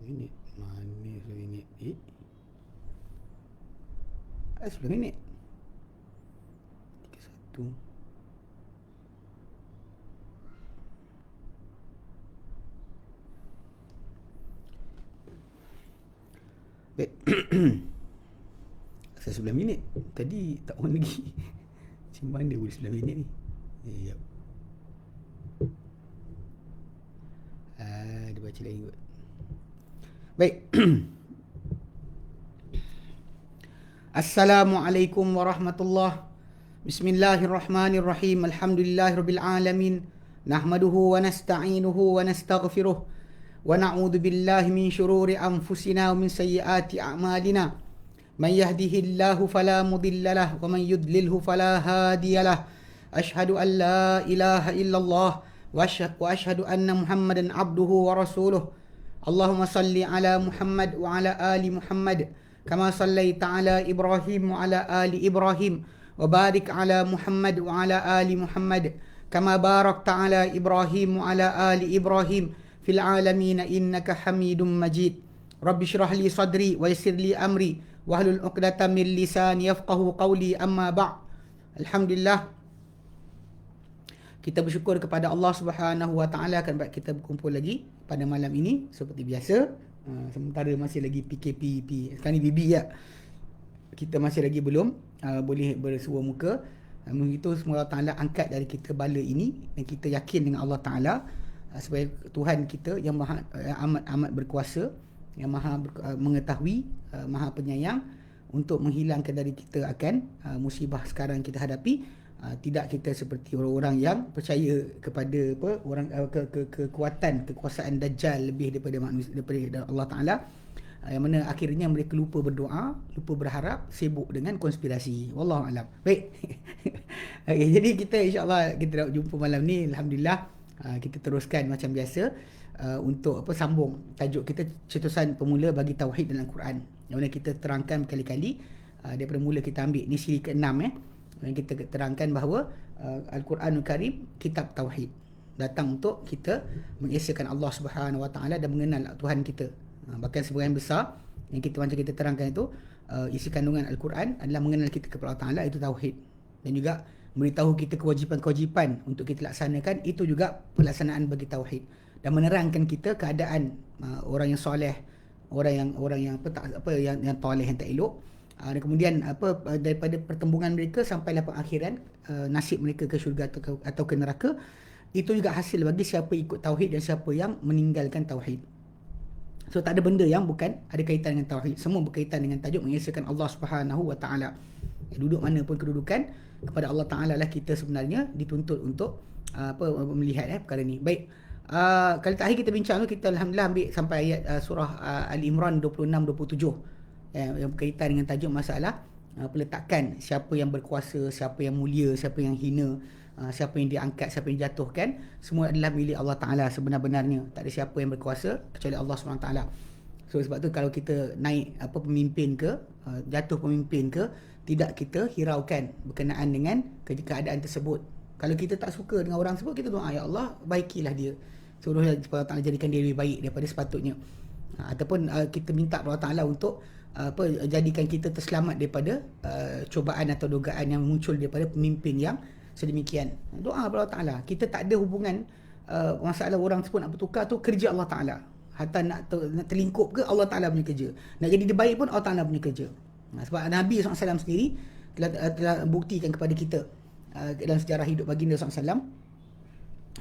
minit. Mana 10 minit? Ada 10 minit. 31. Baik. Saya 9 minit. Tadi tak on lagi. Macam mana boleh 9 minit ni? Ya. Dia baca lain kot. Baik. Assalamualaikum warahmatullahi. Bismillahirrahmanirrahim. Alhamdulillahirabbil alamin. Nahmaduhu wa nasta'inuhu wa nastaghfiruh. Wa na'udzu billahi min syururi anfusina wa min sayyiati a'malina. Man yahdihillahu fala mudilla lahu wa man yudlilhu fala hadiya lahu. Asyhadu an la ilaha illallah wa asyhadu anna Muhammadan abduhu wa rasuluh. Allahumma salli ala Muhammad wa ala ali Muhammad kama sallaita ala Ibrahim wa ala ali Ibrahim wa barik ala Muhammad wa ala ali Muhammad kama barakta ala Ibrahim wa ala ali Ibrahim fil alamin innaka Hamidum Majid. Rabbi shrah li sadri wa yassir li amri wahlul 'uqdatam min lisani yafqahu qawli, amma ba'd. Alhamdulillah, kita bersyukur kepada Allah Subhanahu Wa Taala kerana kita berkumpul lagi pada malam ini seperti biasa. Sementara masih lagi PKP, sekarang ni BB ya. Kita masih lagi belum boleh bersua muka. Namun itu semua Allah Taala angkat dari kita bala ini dan kita yakin dengan Allah Taala sebagai Tuhan kita yang amat berkuasa, yang maha mengetahui, maha penyayang untuk menghilangkan dari kita akan musibah sekarang kita hadapi. Tidak kita seperti orang-orang yang percaya kepada kekuatan, kekuasaan Dajjal lebih daripada manusia, daripada Allah Ta'ala, yang mana akhirnya mereka lupa berdoa, lupa berharap, sibuk dengan konspirasi. Wallahualam. Baik. Okay, jadi kita insyaAllah kita nak jumpa malam ni. Alhamdulillah, kita teruskan macam biasa untuk sambung tajuk kita, cetusan pemula bagi tauhid dalam Quran, yang mana kita terangkan berkali-kali daripada mula kita ambil ni siri ke-6 dan kita terangkan bahawa Al-Quranul Karim kitab tauhid, datang untuk kita mengesahkan Allah Subhanahu Wa Taala dan mengenal Tuhan kita. Bahkan sebahagian besar yang kita macam kita terangkan itu, isi kandungan Al-Quran adalah mengenal kita kepada Allah Taala, itu tauhid, dan juga memberitahu kita kewajipan-kewajipan untuk kita laksanakan, itu juga pelaksanaan bagi tauhid, dan menerangkan kita keadaan orang yang soleh, orang yang toleh, yang tak elok. Dan kemudian daripada pertembungan mereka sampailah pengakhiran, nasib mereka ke syurga atau ke neraka. Itu juga hasil bagi siapa ikut tauhid dan siapa yang meninggalkan tauhid. So tak ada benda yang bukan ada kaitan dengan tauhid. Semua berkaitan dengan tajuk mengesahkan Allah Subhanahu Wa Taala. Duduk mana pun kedudukan, kepada Allah Taala lah kita sebenarnya dituntut untuk melihat perkara ni. Baik. Kali terakhir kita bincang tu, kita alhamdulillah ambil sampai ayat surah Ali Imran 26-27. Yang berkaitan dengan tajuk masalah peletakan siapa yang berkuasa, siapa yang mulia, siapa yang hina, siapa yang diangkat, siapa yang dijatuhkan. Semua adalah milik Allah Ta'ala sebenar-benarnya. Tak ada siapa yang berkuasa kecuali Allah SWT. So sebab tu kalau kita naik pemimpin ke, jatuh pemimpin ke, tidak kita hiraukan berkenaan dengan keadaan tersebut. Kalau kita tak suka dengan orang tersebut, kita doa, ya Allah baikilah dia, suruh Allah Ta'ala jadikan dia lebih baik daripada sepatutnya. Ataupun kita minta Allah Ta'ala untuk jadikan kita terselamat daripada cubaan atau dugaan yang muncul daripada pemimpin yang sedemikian. Doa kepada Allah Ta'ala. Kita tak ada hubungan masalah orang tersebut nak bertukar tu kerja Allah Ta'ala. Hatta nak terlingkup ke, Allah Ta'ala punya kerja. Nak jadi dia baik pun Allah Ta'ala punya kerja. Sebab Nabi SAW sendiri telah buktikan kepada kita dalam sejarah hidup baginda SAW,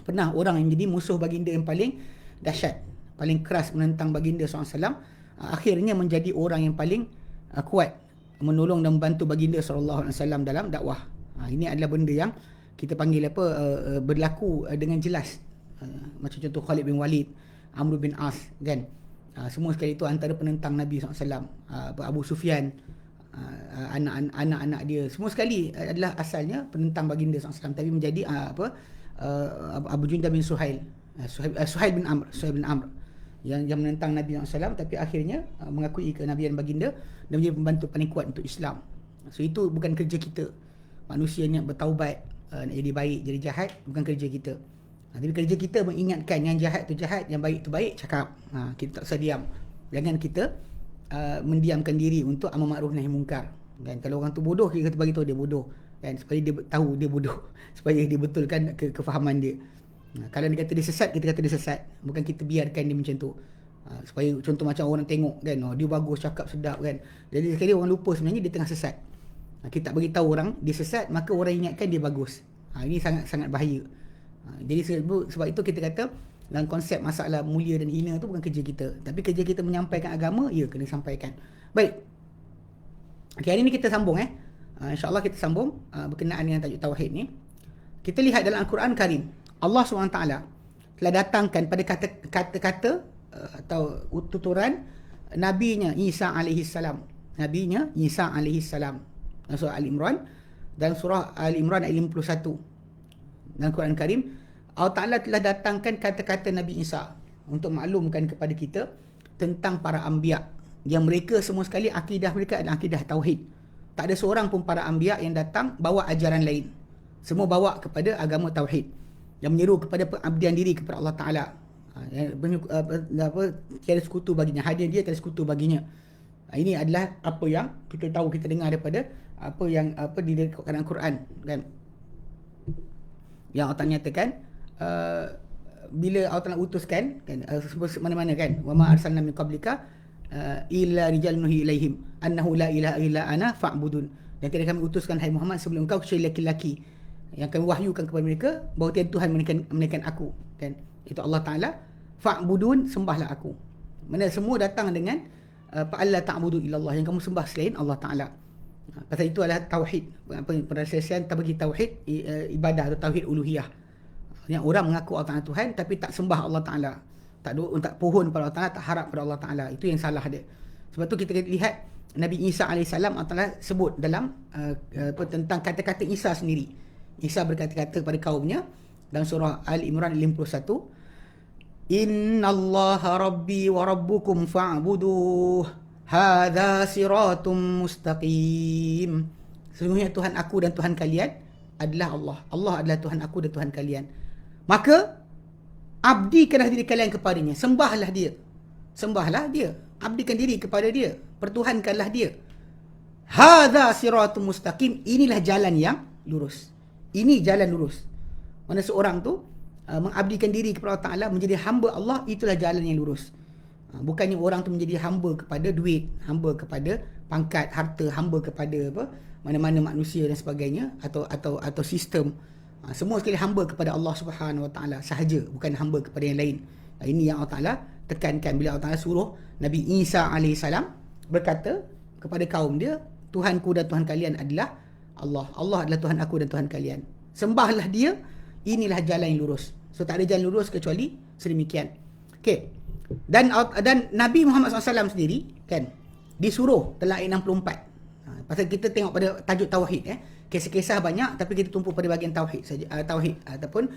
pernah orang yang menjadi musuh baginda yang paling dahsyat, paling keras menentang baginda SAW, akhirnya menjadi orang yang paling kuat menolong dan membantu baginda SAW dalam dakwah. Ini adalah benda yang kita panggil berlaku dengan jelas. Macam contoh Khalid bin Walid, Amr bin As, kan. Semua sekali itu antara penentang Nabi SAW. Abu Sufyan, anak-anak dia, semua sekali adalah asalnya penentang baginda SAW, tapi menjadi Abu Jundah bin Suhail bin Amr yang menentang Nabi SAW, tapi akhirnya mengakui kenabian baginda dan menjadi pembantu paling kuat untuk Islam. So itu bukan kerja kita. Manusia yang bertaubat, nak jadi baik, jadi jahat, bukan kerja kita. Tapi kerja kita mengingatkan yang jahat tu jahat, yang baik tu baik, cakap. Kita tak usah diam. Jangan kita mendiamkan diri untuk amar ma'ruf nahi munkar. Kan kalau orang tu bodoh, kita kata bagi tahu dia bodoh, kan, supaya dia tahu dia bodoh, supaya dia betulkan kefahaman dia. Kalau dia kata dia sesat, kita kata dia sesat, bukan kita biarkan dia macam tu. Supaya contoh macam orang tengok kan, dia bagus, cakap sedap kan, jadi sekali orang lupa sebenarnya dia tengah sesat. Kita tak bagi tahu orang dia sesat, maka orang ingatkan dia bagus. Ini sangat bahaya. Jadi sebab itu kita kata dalam konsep masalah mulia dan hina tu bukan kerja kita, tapi kerja kita menyampaikan agama, ya kena sampaikan. Baik. Okay, hari ni kita sambung InsyaAllah kita sambung berkenaan dengan tajuk tauhid ni. Kita lihat dalam Al-Quran Karim, Allah SWT telah datangkan pada kata-kata atau tuturan Nabinya Isa alaihissalam. Nabinya Isa alaihissalam. Dalam surah Al-Imran, dan surah Al-Imran ayat 51. Dalam Al-Quran Karim, Allah Ta'ala telah datangkan kata-kata Nabi Isa untuk maklumkan kepada kita tentang para anbiya, yang mereka semua sekali akidah mereka adalah akidah tauhid. Tak ada seorang pun para anbiya yang datang bawa ajaran lain. Semua bawa kepada agama tauhid yang menyeru kepada pengabdian diri kepada Allah Ta'ala. Tiada sekutu baginya, hanya dia, tiada sekutu baginya. Ini adalah apa yang kita tahu, kita dengar daripada apa yang dikatakan Al-Quran, kan, yang Allah Ta'ala nyatakan bila Allah Ta'ala utuskan, kan, mana-mana kan, wa ma arsalna min qablika illa rijal nuhi ilaihim annahu la ilaha illa ana fa'budun. Dan tidak kami utuskan hai Muhammad sebelum kau kecuali laki-laki yang kami wahyukan kepada mereka bahawa tiada Tuhan melainkan aku, kan. Itu Allah Ta'ala, fa'budun, sembahlah aku. Mana semua datang dengan fa'alla ta'budu illallah, yang kamu sembah selain Allah Ta'ala. Pasal itu adalah tauhid, perselesaian bagi tauhid ibadah atau tauhid uluhiyah. Yang orang mengaku Allah Ta'ala Tuhan tapi tak sembah Allah Ta'ala, tak pohon pada Allah Ta'ala, tak harap pada Allah Ta'ala. Itu yang salah dia. Sebab tu kita lihat Nabi Isa AS, Allah Ta'ala sebut dalam tentang kata-kata Isa sendiri. Isa berkata-kata pada kaumnya dalam surah Al-Imran 51, Innallaha rabbi wa rabbukum fa'buduh hadha siratum mustaqim. Sesungguhnya Tuhan aku dan Tuhan kalian adalah Allah. Allah adalah Tuhan aku dan Tuhan kalian. Maka abdikanlah diri kalian kepadanya, sembahlah dia. Sembahlah dia, abdikan diri kepada dia, pertuhankanlah dia. Hadza siratum mustaqim, inilah jalan yang lurus. Ini jalan lurus. Mana seorang tu mengabdikan diri kepada Allah Ta'ala, menjadi hamba Allah, itulah jalan yang lurus. Bukannya orang tu menjadi hamba kepada duit, hamba kepada pangkat, harta, hamba kepada mana-mana manusia dan sebagainya, atau sistem. Semua sekali hamba kepada Allah Subhanahu Wa Ta'ala sahaja, bukan hamba kepada yang lain. Ini yang Allah Ta'ala tekankan bila Allah Ta'ala suruh Nabi Isa AS berkata kepada kaum dia, Tuhanku dan Tuhan kalian adalah Allah. Allah adalah Tuhan aku dan Tuhan kalian. Sembahlah dia, inilah jalan yang lurus. So tak ada jalan lurus kecuali sedemikian. Okay. Dan Nabi Muhammad SAW sendiri, kan, disuruh dalam ayat 64. Pasal kita tengok pada tajuk tauhid, kisah-kisah banyak, tapi kita tumpu pada bahagian tauhid saja, tauhid ataupun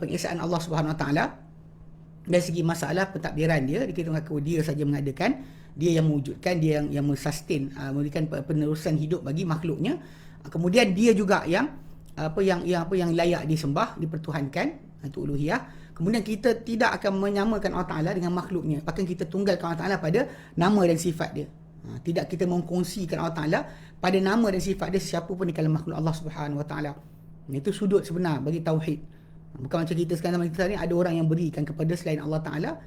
pengesaan Allah Subhanahu Wa Taala. Dari segi masalah pentadbiran dia, kita mengaku dia saja mengadakan, dia yang mewujudkan, dia yang sustain, memberikan penerusan hidup bagi makhluknya. Kemudian dia juga yang layak disembah, dipertuhankan, itu uluhiyah. Kemudian kita tidak akan menyamakan Allah Ta'ala dengan makhluknya, bahkan kita tunggalkan Allah Ta'ala pada nama dan sifat dia. Tidak kita mengkongsikan Allah Ta'ala pada nama dan sifat dia siapa pun di kalangan makhluk Allah Subhanahu Wa Ta'ala. Itu sudut sebenar bagi tauhid. Bukan macam kita sekarang ni ada orang yang berikan kepada selain Allah Ta'ala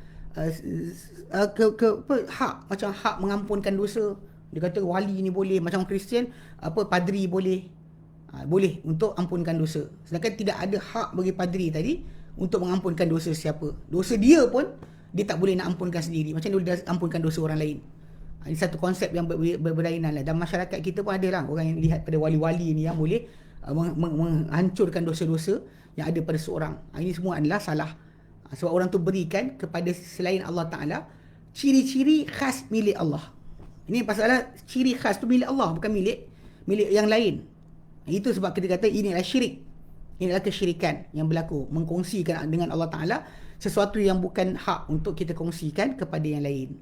hak, macam hak mengampunkan dosa. Dia kata wali ni boleh, macam Kristian padri boleh untuk ampunkan dosa. Sedangkan tidak ada hak bagi padri tadi untuk mengampunkan dosa siapa. Dosa dia pun dia tak boleh nak ampunkan sendiri, macam dia ampunkan dosa orang lain. Ini satu konsep yang berlainan lah. Dan masyarakat kita pun ada lah orang yang lihat pada wali-wali ni yang boleh menghancurkan dosa-dosa yang ada pada seorang. Ini semua adalah salah. Sebab orang tu berikan kepada selain Allah Ta'ala ciri-ciri khas milik Allah. Ini pasal ciri khas tu milik Allah, bukan milik yang lain. Itu sebab kita kata ini adalah syirik. Ini adalah kesyirikan yang berlaku, mengkongsikan dengan Allah Ta'ala sesuatu yang bukan hak untuk kita kongsikan kepada yang lain.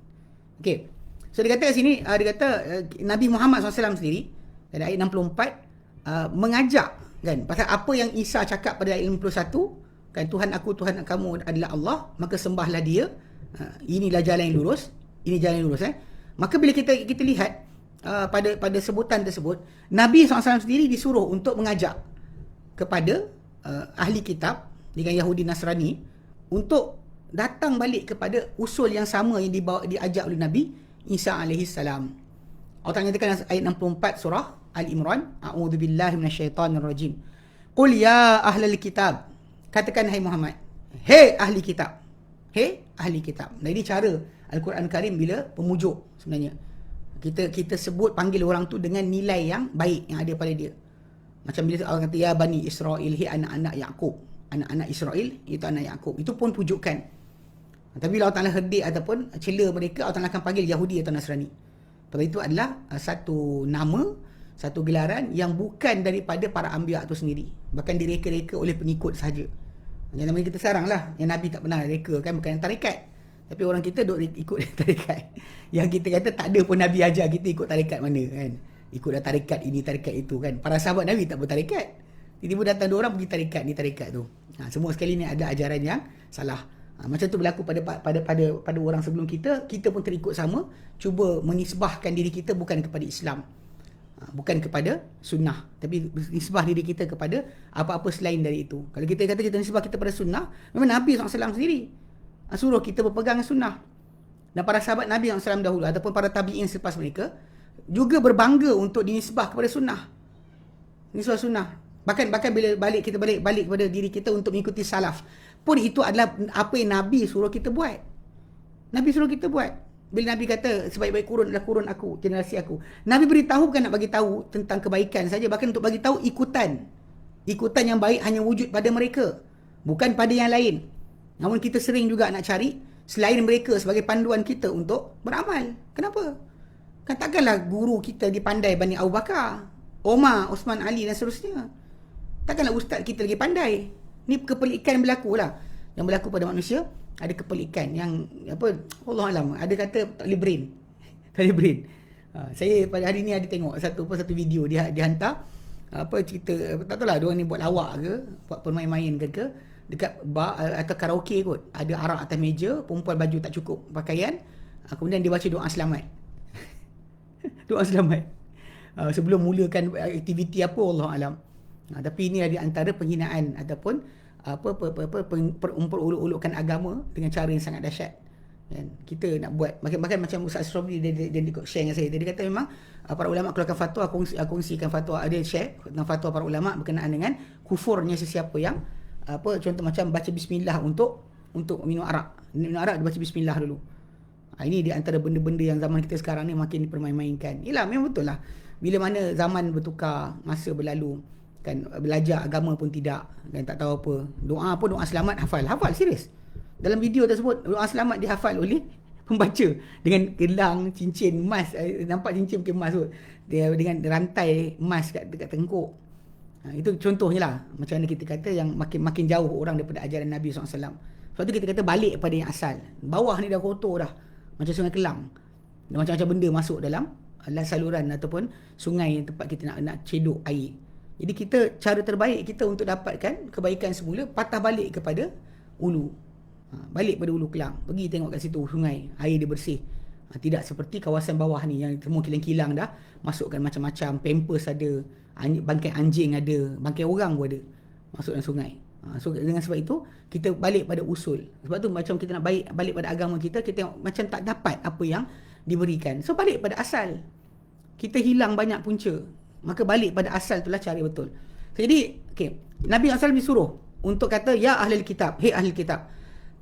Okey. So dia kata kat sini, dia kata Nabi Muhammad SAW sendiri pada ayat 64 mengajak, kan, pasal apa yang Isa cakap pada ayat 51, kan, Tuhan aku, Tuhan kamu adalah Allah, maka sembahlah dia. Inilah jalan yang lurus. Ini jalan yang lurus. Maka bila kita lihat pada sebutan tersebut, Nabi SAW sendiri disuruh untuk mengajak kepada ahli kitab dengan Yahudi Nasrani untuk datang balik kepada usul yang sama yang diajak oleh Nabi Isa AS. Allah Ta'ala nyatakan ayat 64 surah Al-Imran, A'udzubillahi minasyaitonirrajim. Qul ya ahlal kitab. Katakan hai Muhammad, hey ahli kitab. Hey ahli kitab. Nah, ini cara Al-Quran Karim bila pemujuk sebenarnya. Kita sebut panggil orang tu dengan nilai yang baik yang ada pada dia. Macam bila Allah kata ya Bani Israel, hey anak-anak Yaqub. Anak-anak Israel itu anak Yaqub. Itu pun pujukan. Tapi bila Allah Ta'ala herdik ataupun cela mereka, Allah Ta'ala akan panggil Yahudi atau Nasrani. Sebab itu adalah satu nama, satu gelaran yang bukan daripada para anbiya itu sendiri. Bahkan direka-reka oleh pengikut sahaja. Yang nama kita sekarang lah, yang Nabi tak pernah reka kan, bukan tarikat. Tapi orang kita duk ikut tarikat. Yang kita kata tak ada pun Nabi ajar kita ikut tarikat mana kan. Ikut dah tarikat ini, tarikat itu kan. Para sahabat Nabi tak bertarikat. Tiba-tiba datang dua orang pergi tarikat ni, tarikat tu. Semua sekali ni ada ajaran yang salah. Macam tu berlaku pada orang sebelum kita pun terikut sama, cuba menisbahkan diri kita bukan kepada Islam, bukan kepada sunnah, tapi nisbah diri kita kepada apa-apa selain dari itu. Kalau kita kata kita nisbah kita pada sunnah, memang Nabi SAW sendiri suruh kita berpegang sunnah. Dan para sahabat Nabi SAW dahulu ataupun para tabi'in selepas mereka juga berbangga untuk dinisbah kepada sunnah. Nisbah sunnah. Bahkan bila kita balik kepada diri kita untuk mengikuti salaf, pun itu adalah apa yang Nabi suruh kita buat. Nabi suruh kita buat. Bila Nabi kata sebaik-baik kurun adalah kurun aku, generasi aku. Nabi beritahu bukan nak bagi tahu tentang kebaikan saja, bahkan untuk bagi tahu ikutan. Ikutan yang baik hanya wujud pada mereka, bukan pada yang lain. Namun kita sering juga nak cari selain mereka sebagai panduan kita untuk beramal. Kenapa? Kan takkanlah guru kita dipandai banding Abu Bakar, Omar, Osman, Ali dan seterusnya. Takkanlah ustaz kita lagi pandai. Ni kepelikan berlaku lah. Yang berlaku pada manusia, ada kepelikan yang apa, Allah alam, ada kata tak boleh brain. Tak boleh brain. Saya pada hari ni ada tengok satu video dia hantar apa cerita, tak tahulah dia orang ni buat lawak ke, buat permain-main ke dekat bar atau karaoke kot. Ada arak atas meja, perempuan baju tak cukup pakaian, kemudian dia baca doa selamat. Doa selamat. Sebelum mulakan aktiviti apa, Allah alam. Tapi ini ada antara penghinaan ataupun peruluk-ulukan agama dengan cara yang sangat dahsyat. Kan? Kita nak buat bahkan macam Ustaz Ashrafli dia share dengan saya. Dia kata memang para ulama keluarkan fatwa, aku kongsikan fatwa, ada share tentang fatwa para ulama berkenaan dengan kufurnya sesiapa yang contoh macam baca bismillah untuk minum arak. Minum arak dia baca bismillah dulu. Ini di antara benda-benda yang zaman kita sekarang ni makin dipermain-mainkan. Yalah, memang betul lah. Bila mana zaman bertukar, masa berlalu, kan, belajar agama pun tidak, dan tak tahu apa. Doa pun doa selamat hafal serius. Dalam video tersebut doa selamat dihafal oleh pembaca dengan gelang, cincin emas, nampak cincin pakai emas tu. Dia dengan rantai emas dekat tengkuk. Itu contohnya lah macam mana kita kata yang makin jauh orang daripada ajaran Nabi SAW. Sebab tu kita kata balik pada yang asal. Bawah ni dah kotor dah, macam Sungai Kelang. Dan macam-macam benda masuk dalam saluran ataupun sungai tempat kita nak cedok air. Jadi cara terbaik kita untuk dapatkan kebaikan semula, patah balik kepada ulu. Balik pada Ulu Kelang. Pergi tengok kat situ sungai, air dia bersih. Tidak seperti kawasan bawah ni yang semua kilang-kilang dah, masukkan macam-macam, pampers ada, bangkai anjing ada, bangkai orang pun ada, masuk dalam sungai. So dengan sebab itu kita balik pada usul. Sebab tu macam kita nak balik pada agama kita tengok macam tak dapat apa yang diberikan. So balik pada asal. Kita hilang banyak punca. Maka balik pada asal itulah cara betul. Jadi, Nabi SAW disuruh untuk kata, ya ahlul kitab, hey ahlul kitab,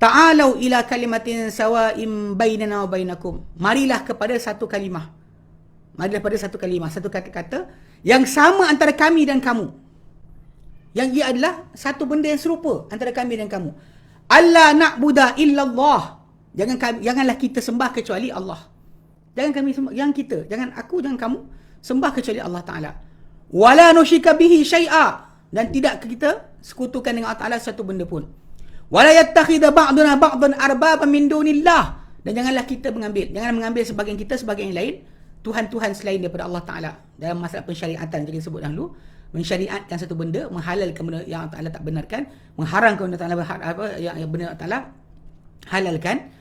ta'alau ila kalimatin sawa'im bainana wa bainakum. Marilah kepada satu kalimah. Satu kata-kata yang sama antara kami dan kamu. Yang ia adalah satu benda yang serupa antara kami dan kamu. Allah na'budu illallah. Janganlah kita sembah kecuali Allah. Jangan kami sembah, jangan kamu sembah kecuali Allah Ta'ala. Wala nusyika bihi syai'a. Dan tidak kita sekutukan dengan Allah Ta'ala satu benda pun. Wala yattakhidha ba'duna ba'dan arbaba min dunillah. Dan jangan mengambil sebahagian kita sebahagian yang lain Tuhan-Tuhan selain daripada Allah Ta'ala. Dalam masalah pensyariatan yang kita sebut dahulu, mensyariatkan satu benda, menghalalkan benda yang Allah Ta'ala tak benarkan, mengharamkan benda yang Allah Ta'ala halalkan.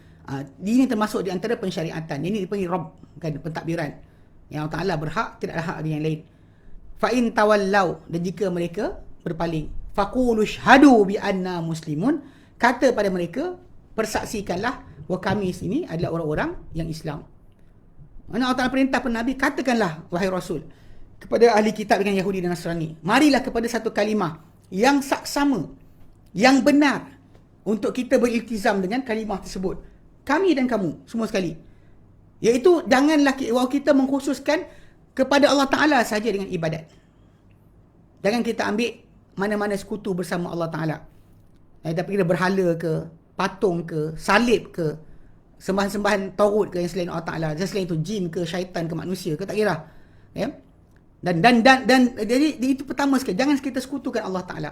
Ini termasuk di antara pensyariatan. Ini dipanggil Rabb, kan, pentadbiran. Yang Allah Ta'ala berhak, tidak ada hak yang lain. Fa'in tawallau, dan jika mereka berpaling, faqulu syhadu bi anna muslimun, kata pada mereka, persaksikanlah bahawa kami sini adalah orang-orang yang Islam. Mana Allah Ta'ala perintah pada Nabi, katakanlah wahai Rasul kepada ahli kitab dengan Yahudi dan Nasrani, marilah kepada satu kalimah yang saksama, yang benar, untuk kita beriltizam dengan kalimah tersebut, kami dan kamu semua sekali. Iaitu janganlah kita mengkhususkan kepada Allah Ta'ala saja dengan ibadat. Jangan kita ambil mana-mana sekutu bersama Allah Ta'ala. Tapi kita berhala ke, patung ke, salib ke, sembahan-sembahan tagut ke yang selain Allah Ta'ala, selain itu jin ke, syaitan ke, manusia ke, tak kira. Ya? Dan jadi itu pertama sekali, jangan kita sekutukan Allah Ta'ala.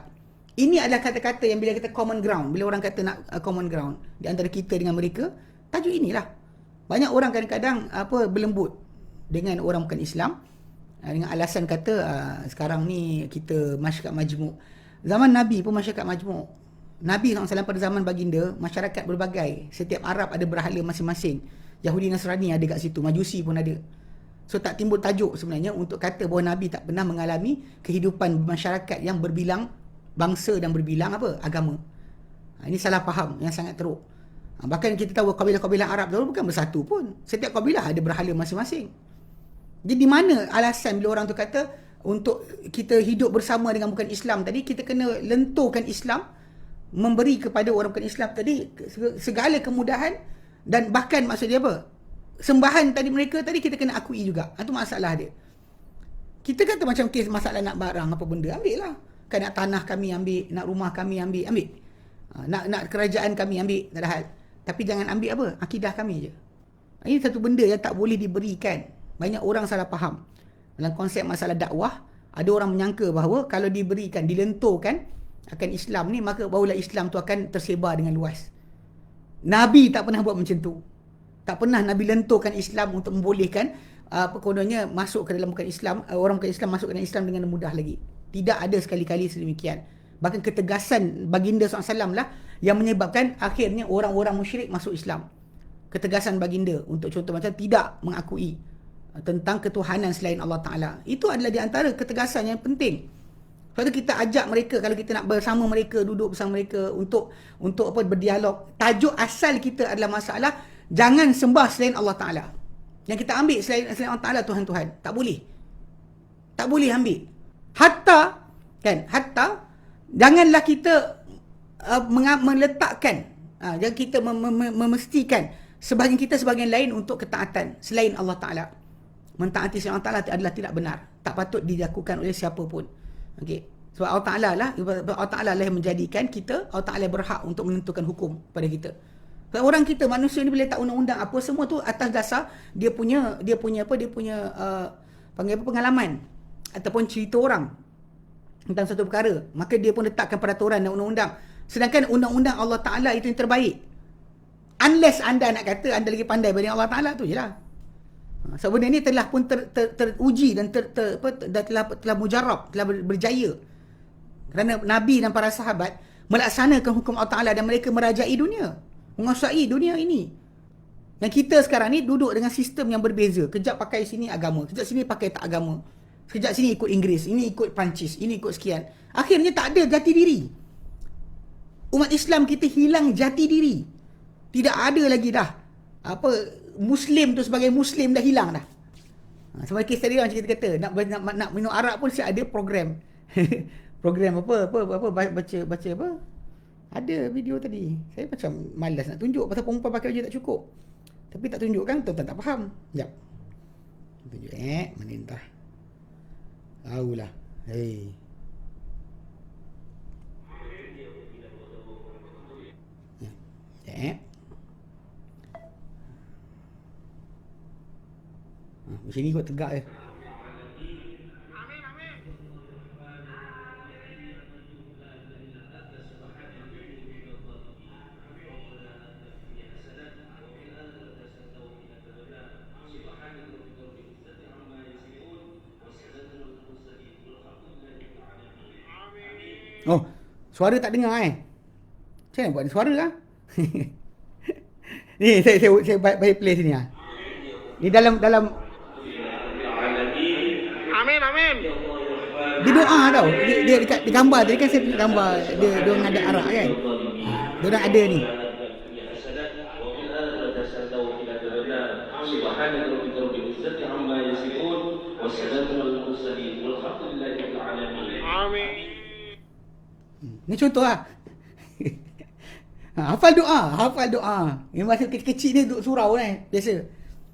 Ini adalah kata-kata yang bila kita common ground, bila orang kata nak common ground di antara kita dengan mereka, tajuk inilah. Banyak orang kadang-kadang berlembut dengan orang bukan Islam, dengan alasan kata sekarang ni kita masyarakat majmuk. Zaman Nabi pun masyarakat majmuk. Nabi SAW pada zaman baginda, masyarakat berbagai. Setiap Arab ada berhala masing-masing. Yahudi Nasrani ada kat situ, Majusi pun ada. So tak timbul tajuk sebenarnya untuk kata bahawa Nabi tak pernah mengalami kehidupan masyarakat yang berbilang bangsa dan berbilang agama. Ini salah faham yang sangat teruk. Bahkan kita tahu kabilah-kabilah Arab dulu bukan bersatu pun. Setiap kabilah ada berhala masing-masing. Jadi di mana alasan bila orang tu kata untuk kita hidup bersama dengan bukan Islam tadi, kita kena lenturkan Islam, memberi kepada orang bukan Islam tadi segala kemudahan, dan bahkan maksud dia apa? Sembahan tadi mereka tadi kita kena akui juga. Itu masalah dia. Kita kata macam kes masalah nak barang apa benda, ambil lah. Kan nak tanah kami ambil, nak rumah kami ambil. Nak kerajaan kami ambil, tak ada hal. Tapi jangan ambil apa? Akidah kami je. Ini satu benda yang tak boleh diberikan. Banyak orang salah faham. Dalam konsep masalah dakwah, ada orang menyangka bahawa kalau diberikan, dilenturkan akan Islam ni, maka barulah Islam tu akan tersebar dengan luas. Nabi tak pernah buat macam tu. Tak pernah Nabi lenturkan Islam untuk membolehkan kononnya masuk ke dalam bukan Islam, orang bukan Islam masuk ke dalam Islam dengan mudah lagi. Tidak ada sekali-kali sedemikian. Bahkan ketegasan baginda SAW lah yang menyebabkan akhirnya orang-orang musyrik masuk Islam. Ketegasan baginda untuk contoh macam tidak mengakui tentang ketuhanan selain Allah Ta'ala. Itu adalah di antara ketegasan yang penting. Sebab tu kita ajak mereka, kalau kita nak bersama mereka, duduk bersama mereka untuk berdialog. Tajuk asal kita adalah masalah jangan sembah selain Allah Ta'ala. Yang kita ambil selain Allah Ta'ala Tuhan-Tuhan. Tak boleh. Tak boleh ambil. Hatta janganlah kita meletakkan, jangan kita memastikan sebahagian kita sebahagian lain untuk ketaatan selain Allah Ta'ala. Mentaati selain Allah Ta'ala adalah tidak benar. Tak patut dilakukan oleh siapa pun. Okay. Sebab Allah Ta'ala lah yang menjadikan kita, Allah Ta'ala berhak untuk menentukan hukum pada kita. Sebab orang kita, manusia ni boleh tak undang-undang apa, semua tu atas dasar dia punya pengalaman ataupun cerita orang tentang satu perkara. Maka dia pun letakkan peraturan dan undang-undang. Sedangkan undang-undang Allah Ta'ala itu yang terbaik. Unless anda nak kata anda lagi pandai daripada Allah Ta'ala, tu je lah. Sebab benda ni telah pun teruji dan telah mujarab, telah berjaya. Kerana Nabi dan para sahabat melaksanakan hukum Allah Ta'ala dan mereka merajai dunia, menguasai dunia ini. Yang kita sekarang ni duduk dengan sistem yang berbeza. Kejap pakai sini agama, kejap sini pakai tak agama. Sekejap sini ikut Inggeris, ini ikut Perancis, ini ikut sekian. Akhirnya tak ada jati diri. Umat Islam kita hilang jati diri. Tidak ada lagi dah Muslim tu sebagai Muslim dah hilang dah. Sebagai kes tadi macam kita kata, nak minum arak pun siap ada program. Program baca apa? Ada video tadi. Saya macam malas nak tunjuk pasal perempuan pakai baju tak cukup. Tapi tak tunjuk kan, tuan-tuan tak faham. Sekejap. Tunjuk mana entah. Tahulah. Hei. Macam ni kot tegak je. Oh, suara tak dengar Macam mana buat suara lah? Ni saya bagi play sini ah. Ni dalam Amin, amin. dia doa tau. Dia dekat di gambar tadi kan saya tunjuk gambar dia orang ada arak kan. Dia orang ada ni. Amin. Ni contoh lah. Hafal doa. Yang masa kecil-kecil ni duduk surau kan, biasa.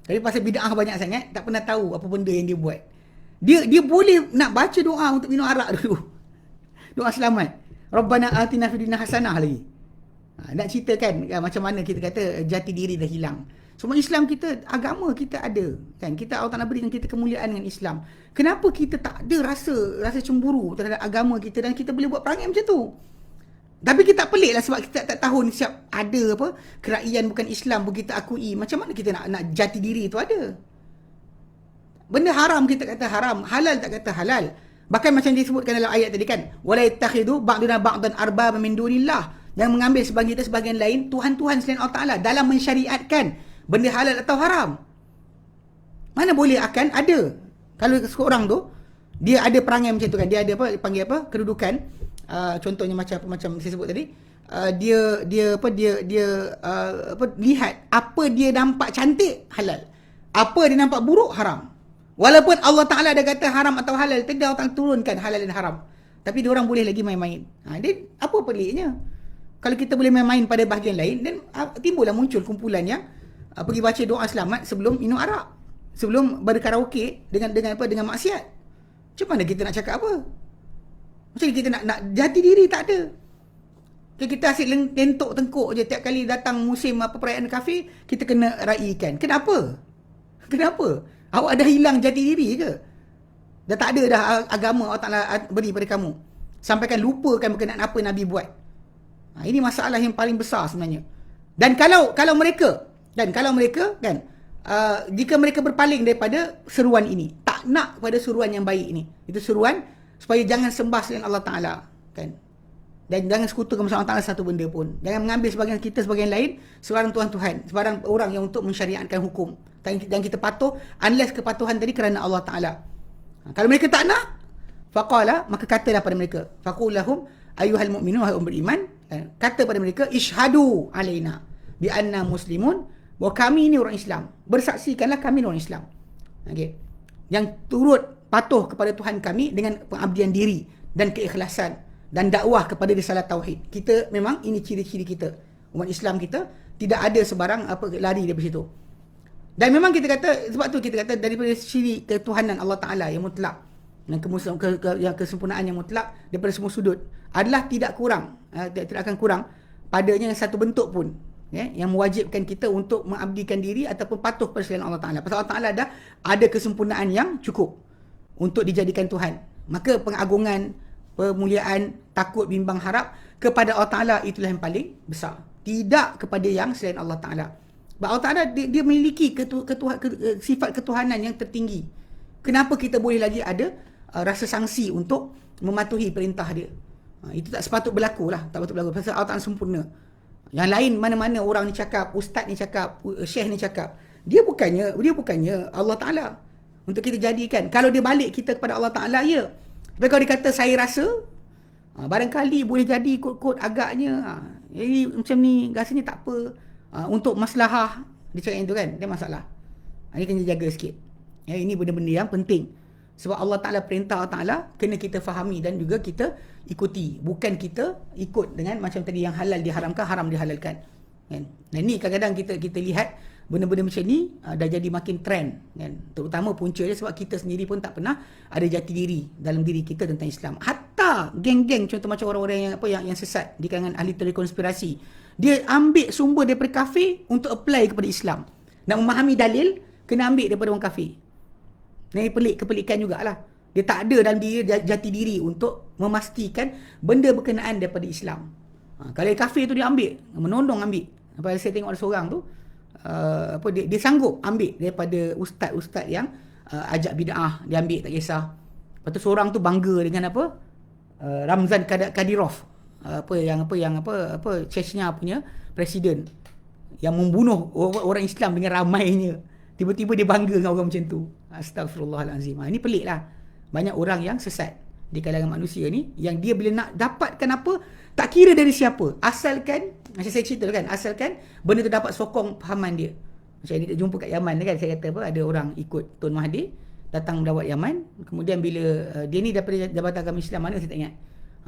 Tapi pasal bid'ah banyak sangat, tak pernah tahu apa benda yang dia buat. Dia boleh nak baca doa untuk minum arak dulu. Doa selamat. Rabbana atina fid dunya hasanah lagi. Nak ceritakan macam mana kita kata jati diri dah hilang. Semua Islam kita, agama kita ada kan. Kita Allah Ta'ala berikan kita kemuliaan dengan Islam. Kenapa kita tak ada rasa cemburu terhadap agama kita dan kita boleh buat perangai macam tu? Tapi kita tak pelik lah sebab kita tak tahu ni siap ada apa keraian bukan Islam pun kita akui. Macam mana kita nak jati diri tu ada? Benda haram kita kata haram, halal tak kata halal. Bahkan macam disebutkan dalam ayat tadi kan, wala yattakhidhu ba'duna ba'dan arbaba min dunillah. Yang mengambil sebahagian kita sebahagian lain tuhan-tuhan selain Allah Taala dalam mensyariatkan benda halal atau haram. Mana boleh akan ada. Kalau seorang tu dia ada perangai macam tu kan, dia ada apa panggil apa kedudukan. Contohnya macam saya sebut tadi, dia lihat apa dia nampak cantik halal, apa dia nampak buruk haram. Walaupun Allah Taala dah kata haram atau halal, tidak Allah Taala turunkan halal dan haram, tapi dia orang boleh lagi main-main. Dia apa peliknya? Kalau kita boleh main-main pada bahagian lain, dan timbullah muncul kumpulan yang pergi baca doa selamat sebelum minum arak, sebelum berkaraoke dengan maksiat. Macam mana kita nak cakap apa? Macam kita nak jati diri tak ada. Kita asyik tentok tengkuk je tiap kali datang musim perayaan kafe, kita kena raikan. Kenapa? Awak dah hilang jati diri ke? Dah tak ada dah agama Allah Ta'ala beri pada kamu. Sampaikan lupakan berkenaan apa Nabi buat. Ini masalah yang paling besar sebenarnya. Dan kalau mereka jika mereka berpaling daripada seruan ini, tak nak pada seruan yang baik ini, itu seruan supaya jangan sembah selain Allah Ta'ala kan? Dan jangan sekutukan bersama Allah Ta'ala satu benda pun. Jangan mengambil sebagian kita sebagian lain sebarang Tuhan, sebarang orang yang untuk mensyariatkan hukum. Dan kita patuh unless kepatuhan tadi kerana Allah Ta'ala. Kalau mereka tak nak, faqala, maka katalah pada mereka, faqul lahum ayyuhal mu'minun, wahai beriman, kata pada mereka, ishhadu alaina bi anna muslimun, bahawa kami ini orang Islam. Bersaksikanlah kami orang Islam. Okey. Yang turut patuh kepada Tuhan kami dengan pengabdian diri dan keikhlasan dan dakwah kepada risalah tauhid. Kita memang ini ciri-ciri kita. Umat Islam kita tidak ada sebarang lari daripada situ. Dan memang kita kata, sebab tu kita kata daripada ciri ketuhanan Allah Ta'ala yang mutlak, yang kesempurnaan yang mutlak daripada semua sudut adalah tidak kurang, tidak akan kurang padanya satu bentuk pun yang mewajibkan kita untuk mengabdikan diri ataupun patuh pada selain Allah Ta'ala. Pasal Allah Ta'ala ada kesempurnaan yang cukup untuk dijadikan Tuhan. Maka pengagungan, pemuliaan, takut, bimbang, harap kepada Allah Ta'ala itulah yang paling besar. Tidak kepada yang selain Allah Ta'ala. Sebab Allah Ta'ala dia memiliki sifat ketuhanan yang tertinggi. Kenapa kita boleh lagi ada rasa sangsi untuk mematuhi perintah dia? Itu tak sepatut berlaku lah. Tak patut berlaku. Pasal Allah Ta'ala sempurna. Yang lain mana-mana orang ni cakap, ustaz ni cakap, syekh ni cakap, dia bukannya Allah Ta'ala untuk kita jadikan. Kalau dia balik kita kepada Allah Ta'ala, ya. Tapi kalau dia kata saya rasa, barangkali boleh jadi kot-kot agaknya, jadi macam ni, rasanya tak apa, untuk maslahah, dia cakap itu kan, dia masalah. Ini kena jaga sikit. Ini benda-benda yang penting. Sebab Allah Ta'ala, perintah Allah Ta'ala kena kita fahami dan juga kita ikuti. Bukan kita ikut dengan macam tadi yang halal diharamkan, haram dihalalkan. Kan? Dan ni kadang-kadang kita lihat benda-benda macam ni dah jadi makin trend. Kan? Terutama punca dia sebab kita sendiri pun tak pernah ada jati diri dalam diri kita tentang Islam. Hatta geng-geng contoh macam orang-orang yang sesat di kalangan ahli teori konspirasi, dia ambil sumber daripada kafir untuk apply kepada Islam. Nak memahami dalil, kena ambil daripada orang kafir. Ini kepelikan jugalah. Dia tak ada dalam diri jati diri untuk memastikan benda berkenaan daripada Islam. Kalau kafir tu dia ambil, menondong ambil. Apa saya tengok ada seorang tu, dia sanggup ambil daripada ustaz-ustaz yang ajak bid'ah, dia ambil tak kisah. Lepas tu seorang tu bangga dengan Ramzan Kadyrov, Chechnya punya presiden. yang membunuh orang Islam dengan ramainya. Tiba-tiba dia bangga dengan orang macam tu. Astagfirullahalazim. Ini pelik lah. Banyak orang yang sesat di kalangan manusia ni, yang dia bila nak dapatkan apa, tak kira dari siapa, asalkan, macam saya cerita kan, asalkan benda tu dapat sokong fahaman dia. Macam ni jumpa kat Yaman kan, saya kata apa, ada orang ikut Tun Mahathir datang melawat Yaman, kemudian bila dia ni daripada Jabatan Agama Islam mana saya tak ingat,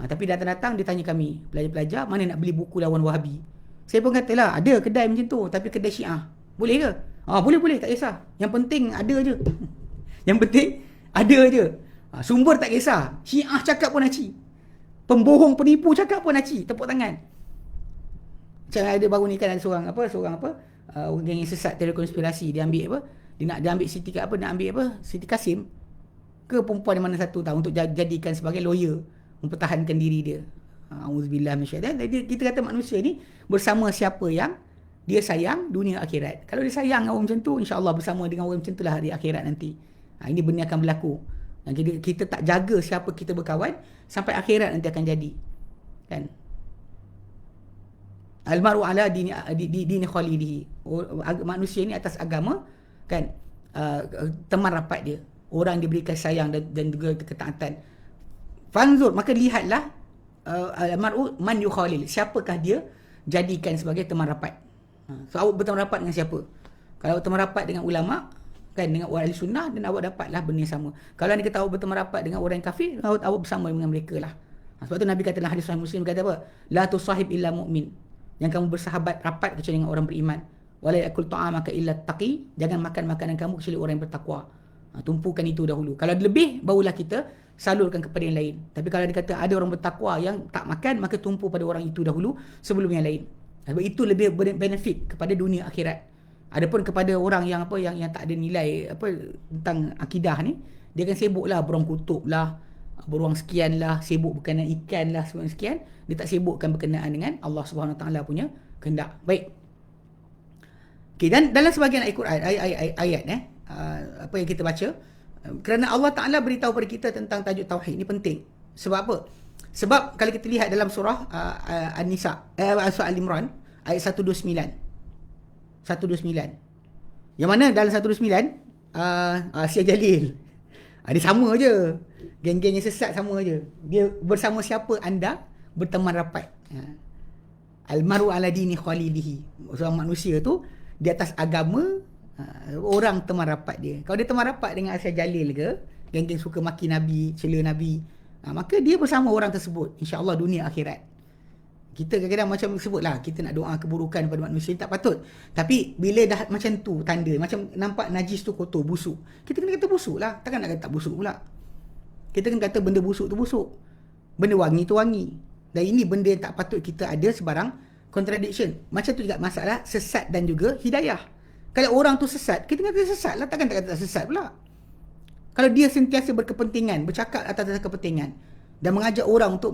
tapi datang-datang dia tanya kami pelajar-pelajar mana nak beli buku lawan Wahabi. Saya pun katalah ada kedai macam tu, tapi kedai Syiah, boleh ke? Boleh tak kisah, yang penting ada je. Yang penting ada je. Sumber tak kisah, Syiah cakap pun naci, pembohong penipu cakap pun naci, tepuk tangan. Macam ada baru ni kan, ada seorang orang yang sesat teori konspirasi, dia ambil dia ambil Siti Siti Kasim ke perempuan mana satu tahu untuk jadikan sebagai lawyer mempertahankan diri dia. Auzubillah minasyaitan. Jadi kita kata manusia ni bersama siapa yang dia sayang dunia akhirat. Kalau dia sayang orang macam tu, insya-Allah bersama dengan orang macam itulah hari akhirat nanti. Ini benda akan berlaku. Dan kita tak jaga siapa kita berkawan, sampai akhirat nanti akan jadi. Kan? Al-mar'u ala dini khalilihi. Manusia ni atas agama, kan, teman rapat dia. Orang diberikan sayang dan juga ketaatan. Fanzur, maka lihatlah al-mar'u man yukhalil. Siapakah dia jadikan sebagai teman rapat. So awak berteman rapat dengan siapa? Kalau berteman rapat dengan ulama, kan, dengan orang ahli sunnah, dan awak dapatlah benda yang sama. Kalau anda kata awak berteman rapat dengan orang yang kafir, awak bersama dengan mereka lah. Sebab tu Nabi kata dalam hadis Sahih Muslim, kata apa? La tusahib illa mu'min. Yang kamu bersahabat rapat kecuali dengan orang beriman. Wala yakul ta'amaka illa taqi. Jangan makan makanan kamu kecuali orang yang bertakwa. Tumpukan itu dahulu. Kalau lebih, barulah kita salurkan kepada yang lain. Tapi kalau dia kata ada orang bertakwa yang tak makan, maka tumpu pada orang itu dahulu sebelum yang lain. Sebab itu lebih benefit kepada dunia akhirat. Adapun kepada orang yang yang tak ada nilai tentang akidah ni, dia akan sibuklah beruang kutub lah, beruang sekian lah, sibuk berkenaan ikan lah, sekian. Dia tak sibukkan berkenaan dengan Allah Subhanahu Taala punya kehendak. Baik. Okey, dan dalam sebahagian ayat apa yang kita baca, kerana Allah Taala beritahu kepada kita tentang tajuk tauhid ni penting. Sebab apa? Sebab kalau kita lihat dalam surah An-Nisa, surah Al-Imran ayat 129. 129. Yang mana dalam 129 Asia Jalil. Dia sama je. Geng-geng yang sesat sama je. Dia bersama siapa anda berteman rapat. Al-maru ala dini khalilihi. Seorang manusia tu di atas agama orang teman rapat dia. Kalau dia teman rapat dengan Asia Jalil ke, geng-geng suka maki Nabi, cela Nabi, maka dia bersama orang tersebut, insya-Allah dunia akhirat. Kita kadang-kadang macam sebutlah, kita nak doa keburukan pada manusia, tak patut. Tapi bila dah macam tu tanda, macam nampak najis tu kotor, busuk, kita kena kata busuk lah. Takkan nak kata tak busuk pula. Kita kena kata benda busuk tu busuk, benda wangi tu wangi. Dan ini benda yang tak patut kita ada sebarang contradiction. Macam tu juga masalah sesat dan juga hidayah. Kalau orang tu sesat, kita kata sesat lah. Takkan tak kata tak sesat pula. Kalau dia sentiasa berkepentingan, bercakap atas kepentingan dan mengajak orang untuk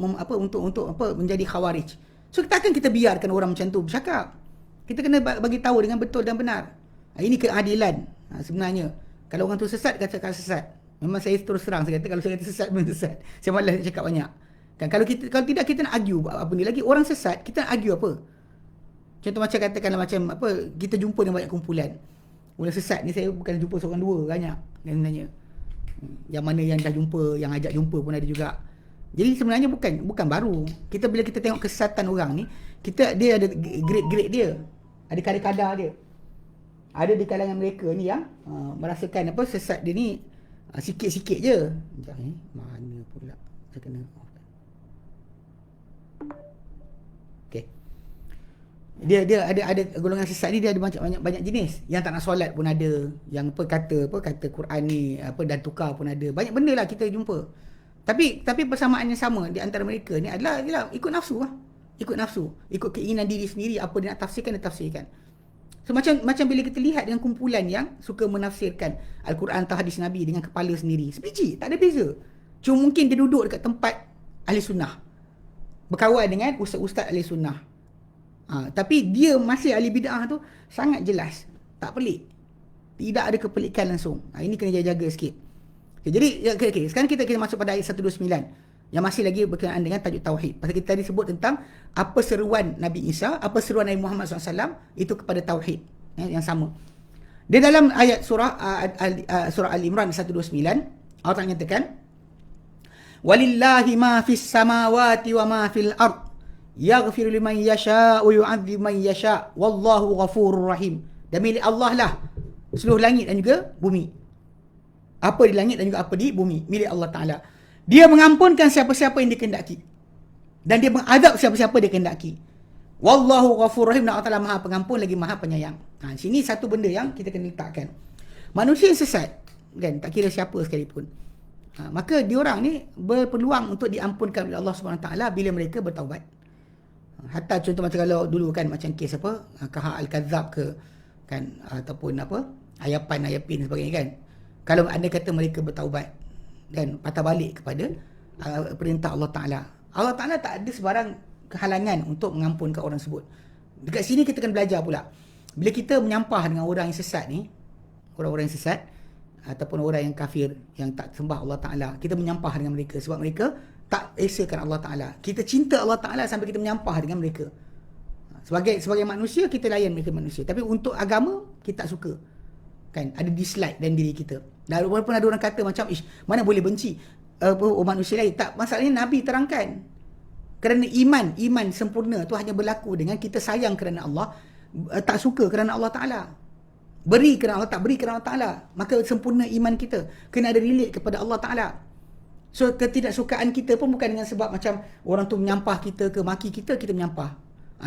menjadi khawarij, so takkan kita biarkan orang macam tu bercakap. Kita kena bagi tahu dengan betul dan benar. Ini keadilan sebenarnya. Kalau orang tu sesat, katakan sesat. Memang saya terus terang, saya kata kalau saya kata sesat, memang sesat. Saya malas nak cakap banyak. Kan kalau tidak kita nak argue apa ni lagi. Orang sesat, kita nak argue apa? Contoh macam katakanlah macam kita jumpa dengan banyak kumpulan. Orang sesat ni saya bukan jumpa seorang dua, banyak sebenarnya. Yang mana yang dah jumpa, yang ajak jumpa pun ada juga. Jadi sebenarnya bukan baru. Bila kita tengok kesesatan orang ni, dia ada grade dia. Ada kadar-kadar dia. Ada di kalangan mereka ni yang merasakan sesat dia ni sikit-sikit je. Mana pula saya kena. Okey. Dia ada golongan sesat ni, dia ada banyak jenis. Yang tak nak solat pun ada, yang kata Quran ni dan tukar pun ada. Banyak benda lah kita jumpa. Tapi persamaan yang sama di antara mereka ni adalah ikut nafsu lah. Ikut nafsu, ikut keinginan diri sendiri, apa dia nak tafsirkan, dia tafsirkan. So macam bila kita lihat dengan kumpulan yang suka menafsirkan Al-Quran atau hadis Nabi dengan kepala sendiri, sebiji, tak ada beza. Cuma mungkin dia duduk dekat tempat ahli sunnah, berkawan dengan ustaz-ustaz ahli sunnah. Tapi dia masih ahli bid'ah tu sangat jelas, tak pelik. Tidak ada kepelikan langsung. Ini kena jaga sikit. Okay, jadi sekarang kita masuk pada ayat 129. yang masih lagi berkenaan dengan tajuk tauhid. Pasal kita tadi sebut tentang apa seruan Nabi Isa, apa seruan Nabi Muhammad SAW, itu kepada tauhid, yang sama. Di dalam ayat surah surah Al-Imran 129, Allah Ta'ala nyatakan, walillahi ma fis samawati wa ma fil ard yaghfiru liman yasha wa yu'adzib man yasha wallahu ghafurur rahim. Dan milik Allah lah seluruh langit dan juga bumi. Apa di langit dan juga apa di bumi, milik Allah Ta'ala. Dia mengampunkan siapa-siapa yang dikehendaki, dan dia mengadab siapa-siapa dia kehendaki. Wallahu ghafurur rahim. Dan Allah Ta'ala maha pengampun lagi maha penyayang. Sini satu benda yang kita kena letakkan. Manusia yang sesat, kan, tak kira siapa sekalipun, maka diorang ni berpeluang untuk diampunkan oleh Allah SWT bila mereka bertaubat. Hatta contoh macam kalau dulu kan, macam kes apa, Kahak Al-Kadzab ke, kan, ataupun apa, Ayapin sebagainya, kan. Kalau anda kata mereka bertaubat dan patah balik kepada perintah Allah Ta'ala, Allah Ta'ala tak ada sebarang kehalangan untuk mengampunkan orang tersebut. Dekat sini kita akan belajar pula, bila kita menyampah dengan orang yang sesat ni, orang-orang yang sesat ataupun orang yang kafir, yang tak sembah Allah Ta'ala, kita menyampah dengan mereka sebab mereka tak esakan Allah Ta'ala. Kita cinta Allah Ta'ala sampai kita menyampah dengan mereka. Sebagai manusia, kita layan mereka manusia. Tapi untuk agama, kita tak suka, kan, ada dislike dalam diri kita. Dan walaupun ada orang kata macam, mana boleh benci manusia lain. Tak, masalahnya Nabi terangkan, kerana iman sempurna tu hanya berlaku dengan kita sayang kerana Allah, tak suka kerana Allah Ta'ala, beri kerana Allah, tak beri kerana Allah Ta'ala. Maka sempurna iman kita kena ada relate kepada Allah Ta'ala. So ketidaksukaan kita pun bukan dengan sebab macam orang tu menyampah kita ke maki kita menyampah.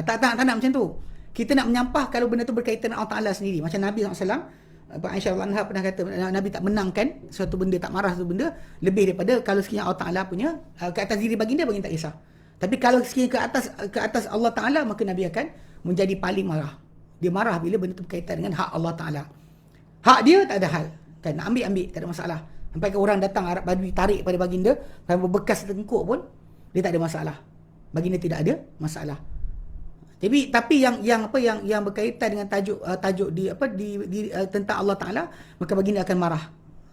Tak nak macam tu. Kita nak menyampah kalau benda tu berkaitan dengan Allah Ta'ala sendiri. Macam Nabi SAW, Aisyah Anha pernah kata, Nabi tak menangkan suatu benda, tak marah suatu benda lebih daripada kalau sekiranya Allah Ta'ala punya ke atas diri baginda tak kisah. Tapi kalau sekiranya ke atas Allah Ta'ala, maka Nabi akan menjadi paling marah. Dia marah bila benda itu berkaitan dengan hak Allah Ta'ala. Hak dia tak ada hal, kan, nak ambil tak ada masalah. Sampai ke orang datang Arab Badui tarik pada baginda, sampai berbekas tengkuk pun dia tak ada masalah. Baginda tidak ada masalah. Tapi yang berkaitan dengan tajuk tentang Allah Ta'ala, maka baginda akan marah.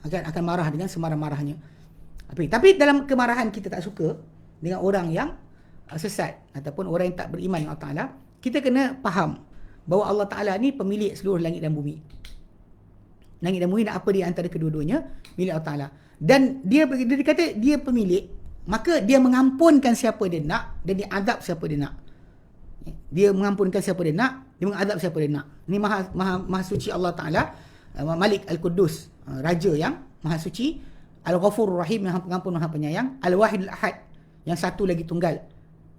Akan marah dengan semarah-marahnya. Tapi dalam kemarahan kita tak suka dengan orang yang sesat ataupun orang yang tak beriman dengan Allah Ta'ala, kita kena faham bahawa Allah Ta'ala ni pemilik seluruh langit dan bumi. Langit dan bumi dan apa di antara kedua-duanya milik Allah Ta'ala. Dan dia kata dia pemilik, maka dia mengampunkan siapa dia nak dan dia azab siapa dia nak. Dia mengampunkan siapa dia nak, dia mengadab siapa dia nak. Ini maha suci Allah Ta'ala, Malik Al-Quddus, Raja yang maha suci, Al-Ghafurur Rahim, yang pengampun maha penyayang, Al-Wahid Al-Ahad, yang satu lagi tunggal,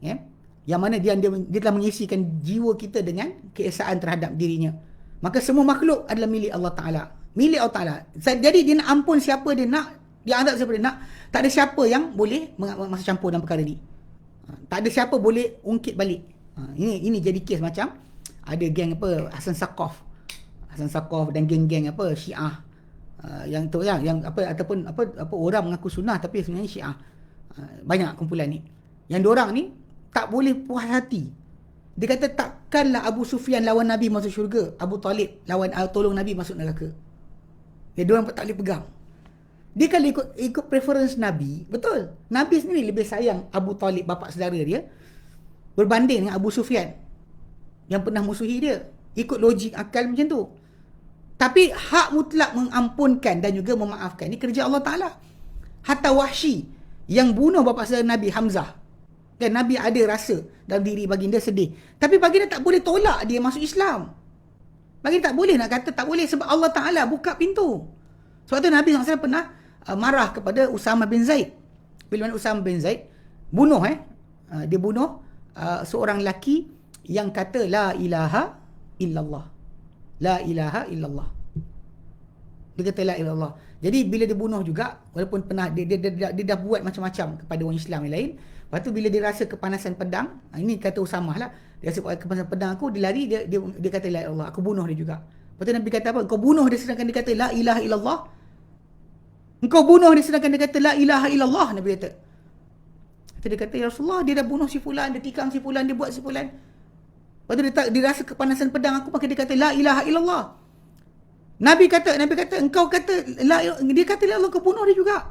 ya? Yang mana dia telah mengisikan jiwa kita dengan keesaan terhadap dirinya. Maka semua makhluk adalah milik Allah Ta'ala, milik Allah Ta'ala. Jadi dia nak ampun siapa dia nak, dia adab siapa dia nak. Tak ada siapa yang boleh masuk campur dalam perkara ni. Tak ada siapa boleh ungkit balik. Ini jadi kes macam ada geng apa, Hasan Saqaf dan geng-geng apa Syiah, yang tu yang ataupun orang mengaku sunnah tapi sebenarnya Syiah. Banyak kumpulan ni. Yang diorang ni tak boleh puas hati. Dia kata takkanlah Abu Sufyan lawan Nabi masuk syurga, Abu Talib tolong Nabi masuk neraka. Diorang tak boleh pegang. Dia kalau ikut preference Nabi, betul, Nabi sendiri lebih sayang Abu Talib, bapa saudara dia, berbanding dengan Abu Sufyan yang pernah musuhi dia. Ikut logik akal macam tu. Tapi hak mutlak mengampunkan dan juga memaafkan ni kerja Allah Ta'ala. Hatta Wahsy yang bunuh bapa saudara Nabi, Hamzah, dan Nabi ada rasa dalam diri baginda sedih, tapi baginda tak boleh tolak dia masuk Islam. Baginda tak boleh nak kata tak boleh, sebab Allah Ta'ala buka pintu. Sebab tu Nabi SAW pernah marah kepada Usama bin Zaid. Bila mana Usama bin Zaid bunuh dia bunuh seorang lelaki yang kata la ilaha illallah. La ilaha illallah. Dia kata la ilaha illallah. Jadi bila dia bunuh juga, walaupun pernah dia dah buat macam-macam kepada orang Islam yang lain. Lepas tu bila dia rasa kepanasan pedang, ini kata Usamah lah, dia rasa kepanasan pedang aku, dia lari, dia kata la ilaha illallah, aku bunuh dia juga. Lepas tu Nabi kata apa? Kau bunuh dia sedangkan dia kata la ilaha illallah. Engkau bunuh dia sedangkan dia kata la ilaha illallah, Nabi kata. Dia kata, ya Rasulullah, dia dah bunuh si fulan, dia tikam si fulan, dia buat si fulan. Lepas tu dia rasa kepanasan pedang aku, maka dia kata la ilaha illallah. Nabi kata engkau kata la, dia kata la Allah, kau bunuh dia juga.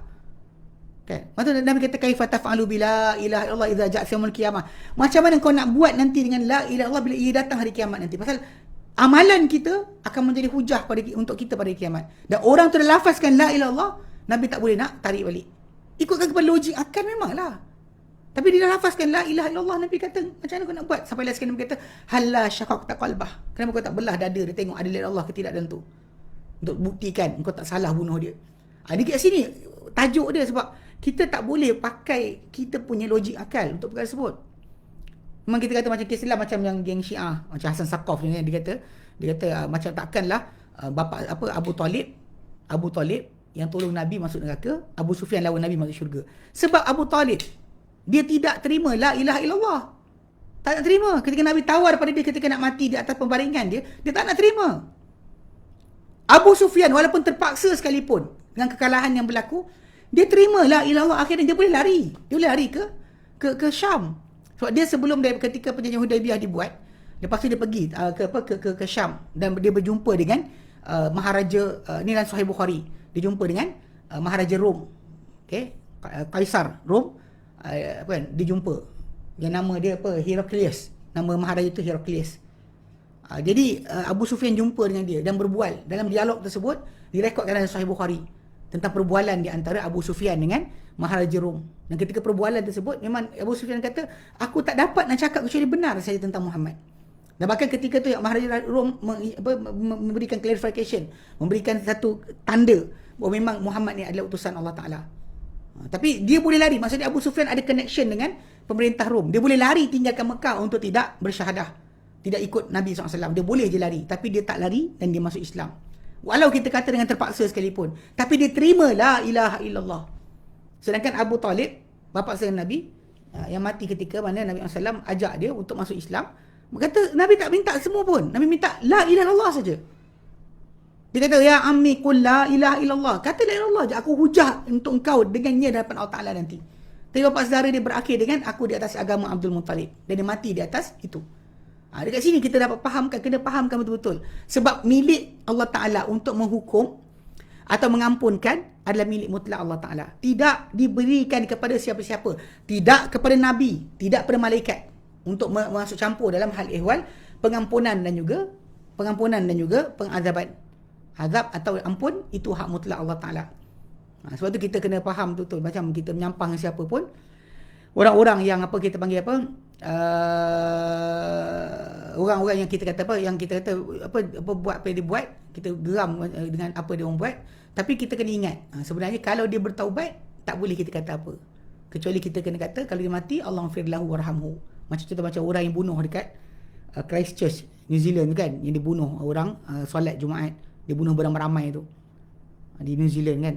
Kan? Maksudnya Nabi kata kaifa taf'alu bila ilaha illallah idza ja'a yaumul qiyamah. Macam mana kau nak buat nanti dengan la ilaha illallah bila ia datang hari kiamat nanti? Pasal amalan kita akan menjadi hujah untuk kita pada kiamat. Dan orang tu dah lafazkan la ilaha illallah, Nabi tak boleh nak tarik balik. Ikutkan kepada logik akal memanglah. Tapi dia dah lafazkan la ilaha illallah, Nabi kata macam mana kau nak buat? Sampai last sekali Nabi kata halla syaqaqta qalbah. Kenapa kau tak belah dada dia tengok ada la ilaha illallah ke tidak dalam tu? Untuk buktikan kau tak salah bunuh dia. Dia kat sini tajuk dia sebab kita tak boleh pakai kita punya logik akal untuk perkara tersebut. Memang kita kata macam kes Islam macam yang geng Syiah, macam Hasan Saqaf ni, dia kata macam takkanlah bapa Abu Talib yang tolong Nabi masuk neraka, Abu Sufyan lawan Nabi masuk syurga. Sebab Abu Talib dia tidak terima la ilaha illallah. Tak nak terima. Ketika Nabi tawar pada dia ketika nak mati di atas pembaringan dia tak nak terima. Abu Sufyan walaupun terpaksa sekalipun dengan kekalahan yang berlaku, dia terima la ilaha illallah, akhirnya dia boleh lari. Dia boleh lari ke Syam. Sebab dia sebelum ketika perjanjian Hudaibiyah dibuat, lepas tu dia pergi ke Syam dan dia berjumpa dengan Maharaja ni dalam Sahih Bukhari. Dia jumpa dengan Maharaja Rom. Okey, Kaisar Rom kan, dia jumpa. Yang nama dia Heraklius. Nama Maharaja itu Heraklius. Jadi Abu Sufyan jumpa dengan dia dan berbual. Dalam dialog tersebut direkodkan dalam Sahih Bukhari tentang perbualan di antara Abu Sufyan dengan Maharaja Rom. Dan ketika perbualan tersebut memang Abu Sufyan kata, aku tak dapat nak cakap kecuali benar saja tentang Muhammad. Dan bahkan ketika tu yang Maharaja Rom memberikan clarification, memberikan satu tanda bahawa memang Muhammad ni adalah utusan Allah Ta'ala. Tapi dia boleh lari. Maksudnya Abu Sufyan ada connection dengan pemerintah Rom. Dia boleh lari tinggalkan Mekah untuk tidak bersyahadah, tidak ikut Nabi SAW. Dia boleh je lari. Tapi dia tak lari dan dia masuk Islam. Walau kita kata dengan terpaksa sekalipun. Tapi dia terima la ilaha illallah. Sedangkan Abu Talib, bapa saudara Nabi, yang mati ketika mana Nabi SAW ajak dia untuk masuk Islam, berkata Nabi tak minta semua pun. Nabi minta la ilaha illallah saja. Dia kata, ya ammi qul la ilaha illallah. Kata la ilaha illallah je, aku hujah untuk engkau dengannya di hadapan Allah Ta'ala nanti. Tapi bapa saudara dia berakhir dengan aku di atas agama Abdul Muttalib. Dan dia mati di atas itu. Dekat sini kita dapat fahamkan, kena fahamkan betul-betul. Sebab milik Allah Ta'ala untuk menghukum atau mengampunkan adalah milik mutlak Allah Ta'ala. Tidak diberikan kepada siapa-siapa. Tidak kepada Nabi, tidak kepada malaikat untuk masuk campur dalam hal ehwal pengampunan dan juga pengazaban. Azab atau ampun itu hak mutlak Allah Ta'ala. Sebab tu kita kena faham betul-betul. Macam kita menyampang siapa pun, orang-orang yang kita panggil orang-orang yang kita kata buat apa dia buat, kita geram dengan apa dia orang buat. Tapi kita kena ingat, sebenarnya kalau dia bertaubat, tak boleh kita kata apa, kecuali kita kena kata kalau dia mati, Allahumma firlahu warhamhu. Macam orang yang bunuh dekat Christchurch, New Zealand kan, yang dibunuh orang solat Jumaat, dia bunuh beramai-ramai tu di New Zealand kan.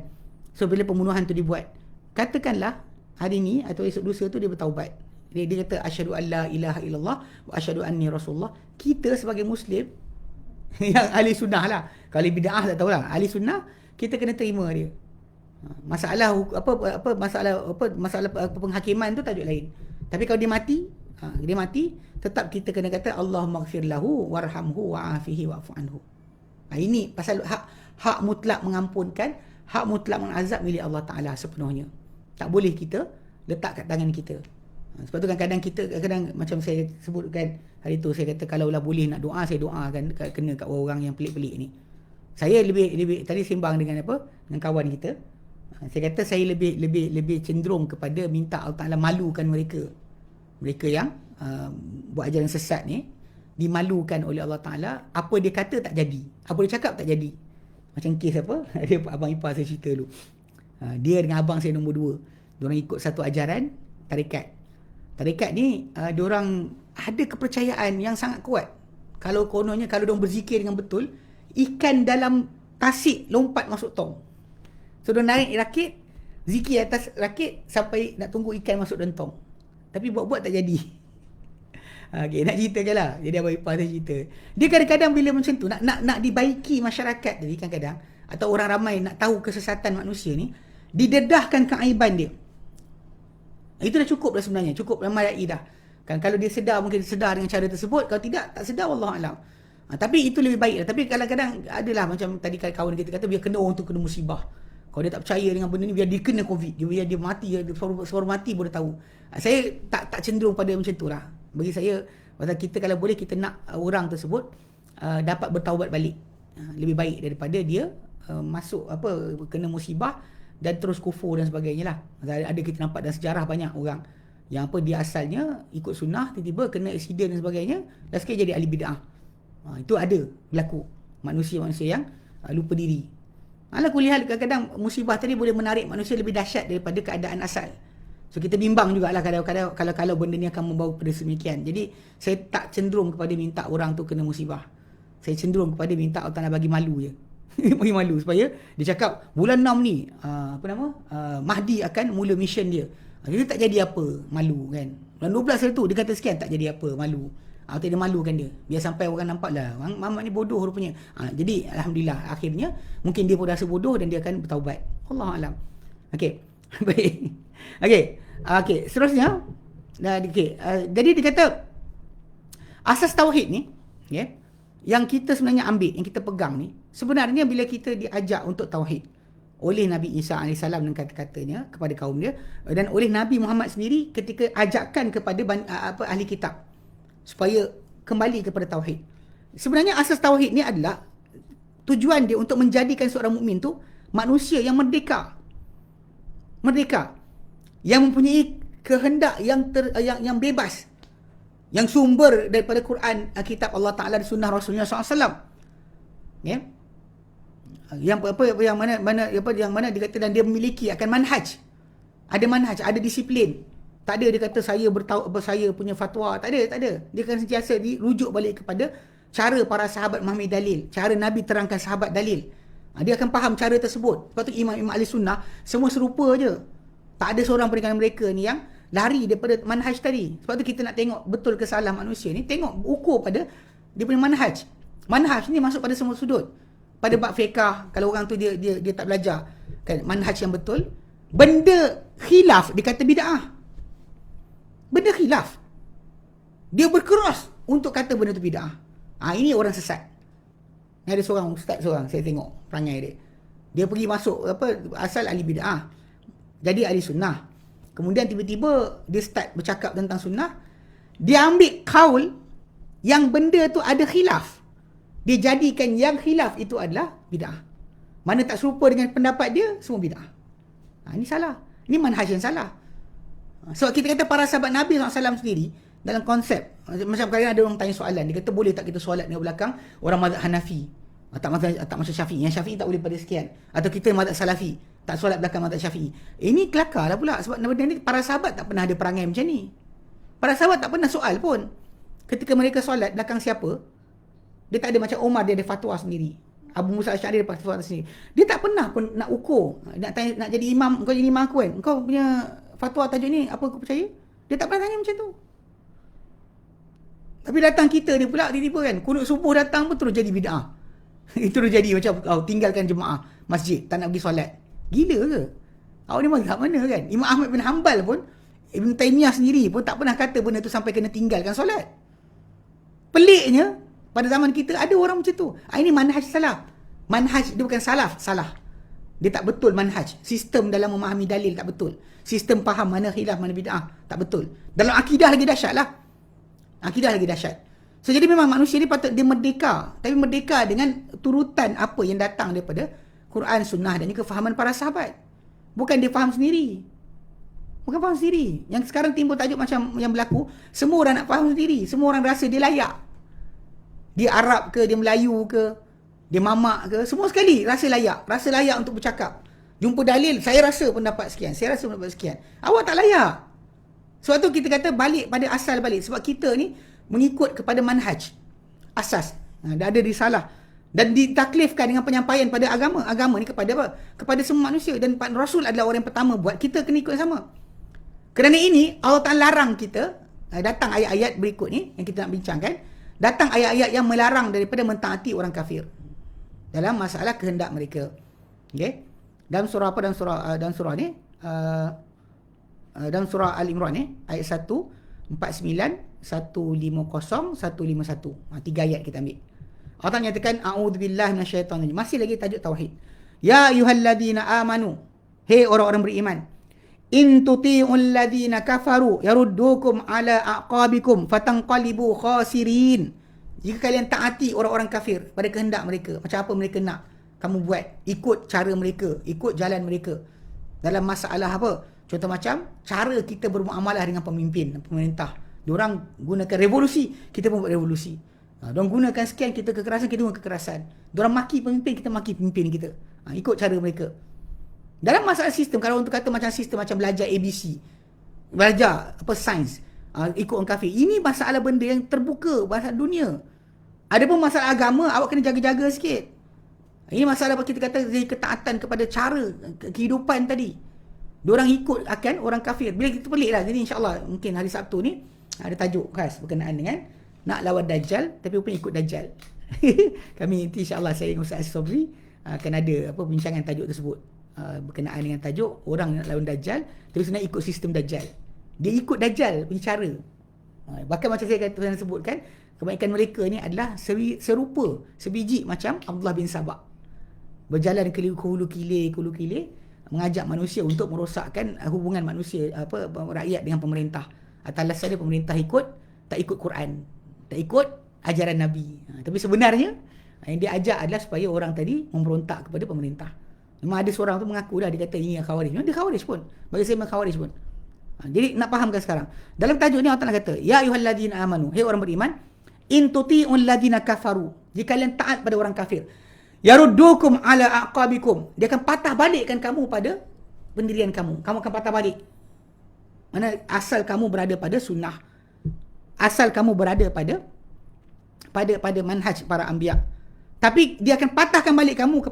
So bila pembunuhan tu dibuat, katakanlah hari ni atau esok lusa tu dia bertaubat. Dia kata asyhadu an la ilaha illallah wa asyhadu anni rasulullah. Kita sebagai Muslim yang ahli sunnah lah, kalau bid'ah tak tahulah, ahli sunnah kita kena terima dia. Masalah masalah penghakiman tu tajuk lain. Tapi kalau dia mati, tetap kita kena kata Allahumma ighfir lahu warhamhu wa'afihi wa'fu anhu. Ini pasal hak mutlak mengampunkan, hak mutlak mengazab milik Allah Ta'ala sepenuhnya. Tak boleh kita letak kat tangan kita. Sebab tu kadang macam saya sebutkan hari tu, saya kata kalaulah boleh nak doa, saya doakan kena kat orang yang pelik-pelik ni. Saya lebih tadi sembang dengan dengan kawan kita. Saya kata saya lebih cenderung kepada minta Allah Ta'ala malukan mereka yang buat ajaran sesat ni, dimalukan oleh Allah Ta'ala. Apa dia kata tak jadi, apa dia cakap tak jadi. Macam kes dia abang ipar saya cerita dulu. Dia dengan abang saya nombor 2, diorang ikut satu ajaran Tarekat ni diorang ada kepercayaan yang sangat kuat. Kalau kononnya kalau diorang berzikir dengan betul, ikan dalam tasik lompat masuk tong. So diorang naik rakit, zikir atas rakit sampai nak tunggu ikan masuk dalam tong. Tapi buat-buat tak jadi. Okay, nak ceritakan lah. Jadi abang ipar saya cerita, dia kadang-kadang bila macam tu nak dibaiki masyarakat tadi kadang-kadang, atau orang ramai nak tahu kesesatan manusia ni, didedahkan keaiban dia. Itu dah cukup dah sebenarnya, cukup ramai dah. Kan kalau dia sedar, mungkin dia sedar dengan cara tersebut. Kalau tidak, tak sedar, wallahu alam. Tapi itu lebih baik lah. Tapi kadang-kadang adalah macam tadi kawan kita kata, biar kena orang tu kena musibah. Kalau dia tak percaya dengan benda ni, biar dia kena COVID, biar dia mati, dia suara mati pun dia tahu. Saya tak cenderung pada macam tu lah. Bagi saya, pasal kita kalau boleh kita nak orang tersebut dapat bertaubat balik. Lebih baik daripada dia masuk kena musibah dan terus kufur dan sebagainya lah. Ada kita nampak dalam sejarah banyak orang yang dia asalnya ikut sunnah, tiba-tiba kena aksiden dan sebagainya, dan sekali jadi ahli bid'ah. Itu ada berlaku. Manusia-manusia yang lupa diri. Ala kulihat kadang-kadang musibah tadi boleh menarik manusia lebih dahsyat daripada keadaan asal. So kita bimbang jugalah kadang-kadang kalau benda ni akan membawa kepada semikian. Jadi saya tak cenderung kepada minta orang tu kena musibah. Saya cenderung kepada minta Allah Ta'ala bagi malu je. Bagi malu supaya dia cakap bulan 6 ni Mahdi akan mula mission dia. Dia tak jadi apa, malu kan. Bulan 12 hari tu dia kata sekian, tak jadi apa, malu. Tak ada malukan dia. Biar sampai orang nampak lah Muhammad ni bodoh rupanya. Jadi alhamdulillah akhirnya mungkin dia pun rasa bodoh dan dia akan bertaubat. Allah alam. Okey. Baik. Okey, seterusnya jadi dia kata asas tauhid ni, yang kita sebenarnya ambil, yang kita pegang ni, sebenarnya bila kita diajak untuk tauhid oleh Nabi Isa AS dengan kata-katanya kepada kaum dia, dan oleh Nabi Muhammad sendiri ketika ajakkan kepada ahli kitab supaya kembali kepada tauhid. Sebenarnya asas tauhid ni adalah tujuan dia untuk menjadikan seorang mukmin tu manusia yang merdeka. Merdeka. Yang mempunyai kehendak yang bebas. Yang sumber daripada Quran, kitab Allah Ta'ala dan sunnah Rasulullah SAW. Yang mana dia kata, dan dia memiliki akan manhaj. Ada manhaj, ada disiplin. Tak ada dia kata saya punya fatwa, tak ada. Dia akan sentiasa dirujuk balik kepada cara para sahabat memahami dalil, cara Nabi terangkan sahabat dalil. Dia akan faham cara tersebut. Sebab tu imam-imam ahli sunnah semua serupa je. Tak ada seorang peringkat mereka ni yang lari daripada manhaj tadi. Sebab tu kita nak tengok betul ke salah manusia ni, tengok ukur pada dia punya manhaj. Manhaj ni masuk pada semua sudut. Pada bab fiqah, kalau orang tu dia tak belajar kan manhaj yang betul, benda khilaf dia kata bid'ah. Benda khilaf dia berkeras untuk kata benda tu bid'ah. Ini orang sesat. Ni ada seorang ustaz saya tengok perangai dia pergi masuk asal ahli bid'ah, jadi ahli sunnah. Kemudian tiba-tiba dia start bercakap tentang sunnah, dia ambil kaul yang benda tu ada khilaf, dia jadikan yang khilaf itu adalah bid'ah. Mana tak serupa dengan pendapat dia, semua bid'ah. Ini salah. Ini manhaj yang salah. Sebab kita kata para sahabat Nabi SAW sendiri dalam konsep, macam kadang ada orang tanya soalan, dia kata boleh tak kita solat di belakang orang mazhab Hanafi, tak masuk Syafi'i, yang Syafi'i tak boleh pada sekian, atau kita mazhab Salafi tak solat belakang mazhab Syafi'i. Ini kelakar lah pula, sebab benda ni para sahabat tak pernah ada perangai macam ni. Para sahabat tak pernah soal pun ketika mereka solat belakang siapa. Dia tak ada macam Omar, dia ada fatwa sendiri, Abu Musa Asy'ari ada fatwa sendiri. Dia tak pernah pun nak ukur, nak jadi imam, kau jadi imam aku kan, kau punya fatwa tajuk ni apa kau percaya? Dia tak pernah tanya macam tu. Tapi datang kita ni pula tiba-tiba kan, kunut subuh datang pun terus jadi bid'ah. Itu terus jadi macam tinggalkan jemaah masjid, tak nak pergi solat. Gila ke? Awak ni mazhab mana kan? Imam Ahmad bin Hanbal pun, Ibn Taymiyah sendiri pun tak pernah kata benda tu sampai kena tinggalkan solat. Peliknya pada zaman kita ada orang macam tu. Ini manhaj salah. Manhaj dia bukan salah. Dia tak betul manhaj. Sistem dalam memahami dalil tak betul. Sistem faham mana khilaf, mana bid'ah tak betul. Dalam akidah lagi dahsyat lah. Akidah lagi dahsyat. So jadi memang manusia ni patut dia merdeka. Tapi merdeka dengan turutan apa yang datang daripada Quran, sunnah dan juga kefahaman para sahabat. Bukan dia faham sendiri. Bukan faham sendiri. Yang sekarang timbul tajuk macam yang berlaku, semua orang nak faham sendiri. Semua orang rasa dia layak. Dia Arab ke, dia Melayu ke, dia mamak ke, semua sekali rasa layak. Rasa layak untuk bercakap. Jumpa dalil, saya rasa pendapat sekian, saya rasa pendapat sekian. Awak tak layak. Sebab tu kita kata balik pada asal balik. Sebab kita ni mengikut kepada manhaj. Asas. Dah ada risalah. Dan ditaklifkan dengan penyampaian pada agama. Agama ni kepada apa? Kepada semua manusia. Dan Rasul adalah orang yang pertama buat. Kita kena ikut yang sama. Kerana ini, Allah Ta'ala larang kita. Datang ayat-ayat berikut ni yang kita nak bincangkan. Datang ayat-ayat yang melarang daripada mentaati orang kafir. Dalam masalah kehendak mereka. Okay? Dalam surah apa? Dalam surah ni. Dalam surah Al-Imran ni. Ayat 1, 49, 150, 151. 3 ayat kita ambil. Allah nyatakan a'udzubillahi minasyaitonir rajim. Masih lagi tajuk tauhid. Ya ayyuhalladzina amanu, hei orang-orang beriman, in tuti'ul ladzina kafaru yaruddukum ala aqabikum fatanqalibu khasirin. Jika kalian taati orang-orang kafir pada kehendak mereka, macam apa mereka nak, kamu buat, ikut cara mereka, ikut jalan mereka. Dalam masalah apa? Contoh macam cara kita bermuamalah dengan pemimpin, pemerintah. Diorang gunakan revolusi, kita pun buat revolusi. Diorang gunakan sekian, kita kekerasan, kita guna kekerasan. Diorang maki pemimpin, kita maki pemimpin kita. Ikut cara mereka. Dalam masalah sistem, kalau untuk kata macam sistem macam belajar ABC, belajar apa sains, ikut orang kafir, ini masalah benda yang terbuka bahasa dunia. Ada pun masalah agama, awak kena jaga-jaga sikit. Ini masalah apa kita kata dari ketaatan kepada cara kehidupan tadi. Diorang ikut akan orang kafir. Bila kita pelik lah. Jadi insyaAllah mungkin hari Sabtu ni ada tajuk khas berkenaan dengan nak lawan Dajjal tapi pun ikut Dajjal. Kami nanti insyaAllah saya dengan Ustaz Sobri akan ada apa bincangan tajuk tersebut. Berkenaan dengan tajuk orang nak lawan Dajjal tapi sebenarnya ikut sistem Dajjal. Dia ikut Dajjal punya cara. Bahkan macam saya kata sebutkan, kebanyakan mereka ni adalah serupa, sebiji macam Abdullah bin Sabah. Berjalan ke hulu kilir mengajak manusia untuk merosakkan hubungan manusia rakyat dengan pemerintah. Atas alasan dia pemerintah tak ikut Quran, tak ikut ajaran Nabi. Tapi sebenarnya yang dia ajak adalah supaya orang tadi memberontak kepada pemerintah. Memang ada seorang tu mengaku dah, dia kata ini Khawarij. Memang dia Khawarij pun. Bagi saya memang Khawarij pun. Jadi nak fahamkan sekarang. Dalam tajuk ni Allah Ta'ala kata, ya ayyuhalladzina amanu, hei orang beriman, in tuti'ul ladzina kafaru, jika kalian taat pada orang kafir, yaruddukum ala aqabikum, dia akan patah balikkan kamu pada pendirian kamu. Kamu akan patah balik. Mana asal kamu berada pada sunnah. Asal kamu berada pada manhaj para anbiya. Tapi dia akan patahkan balik kamu ke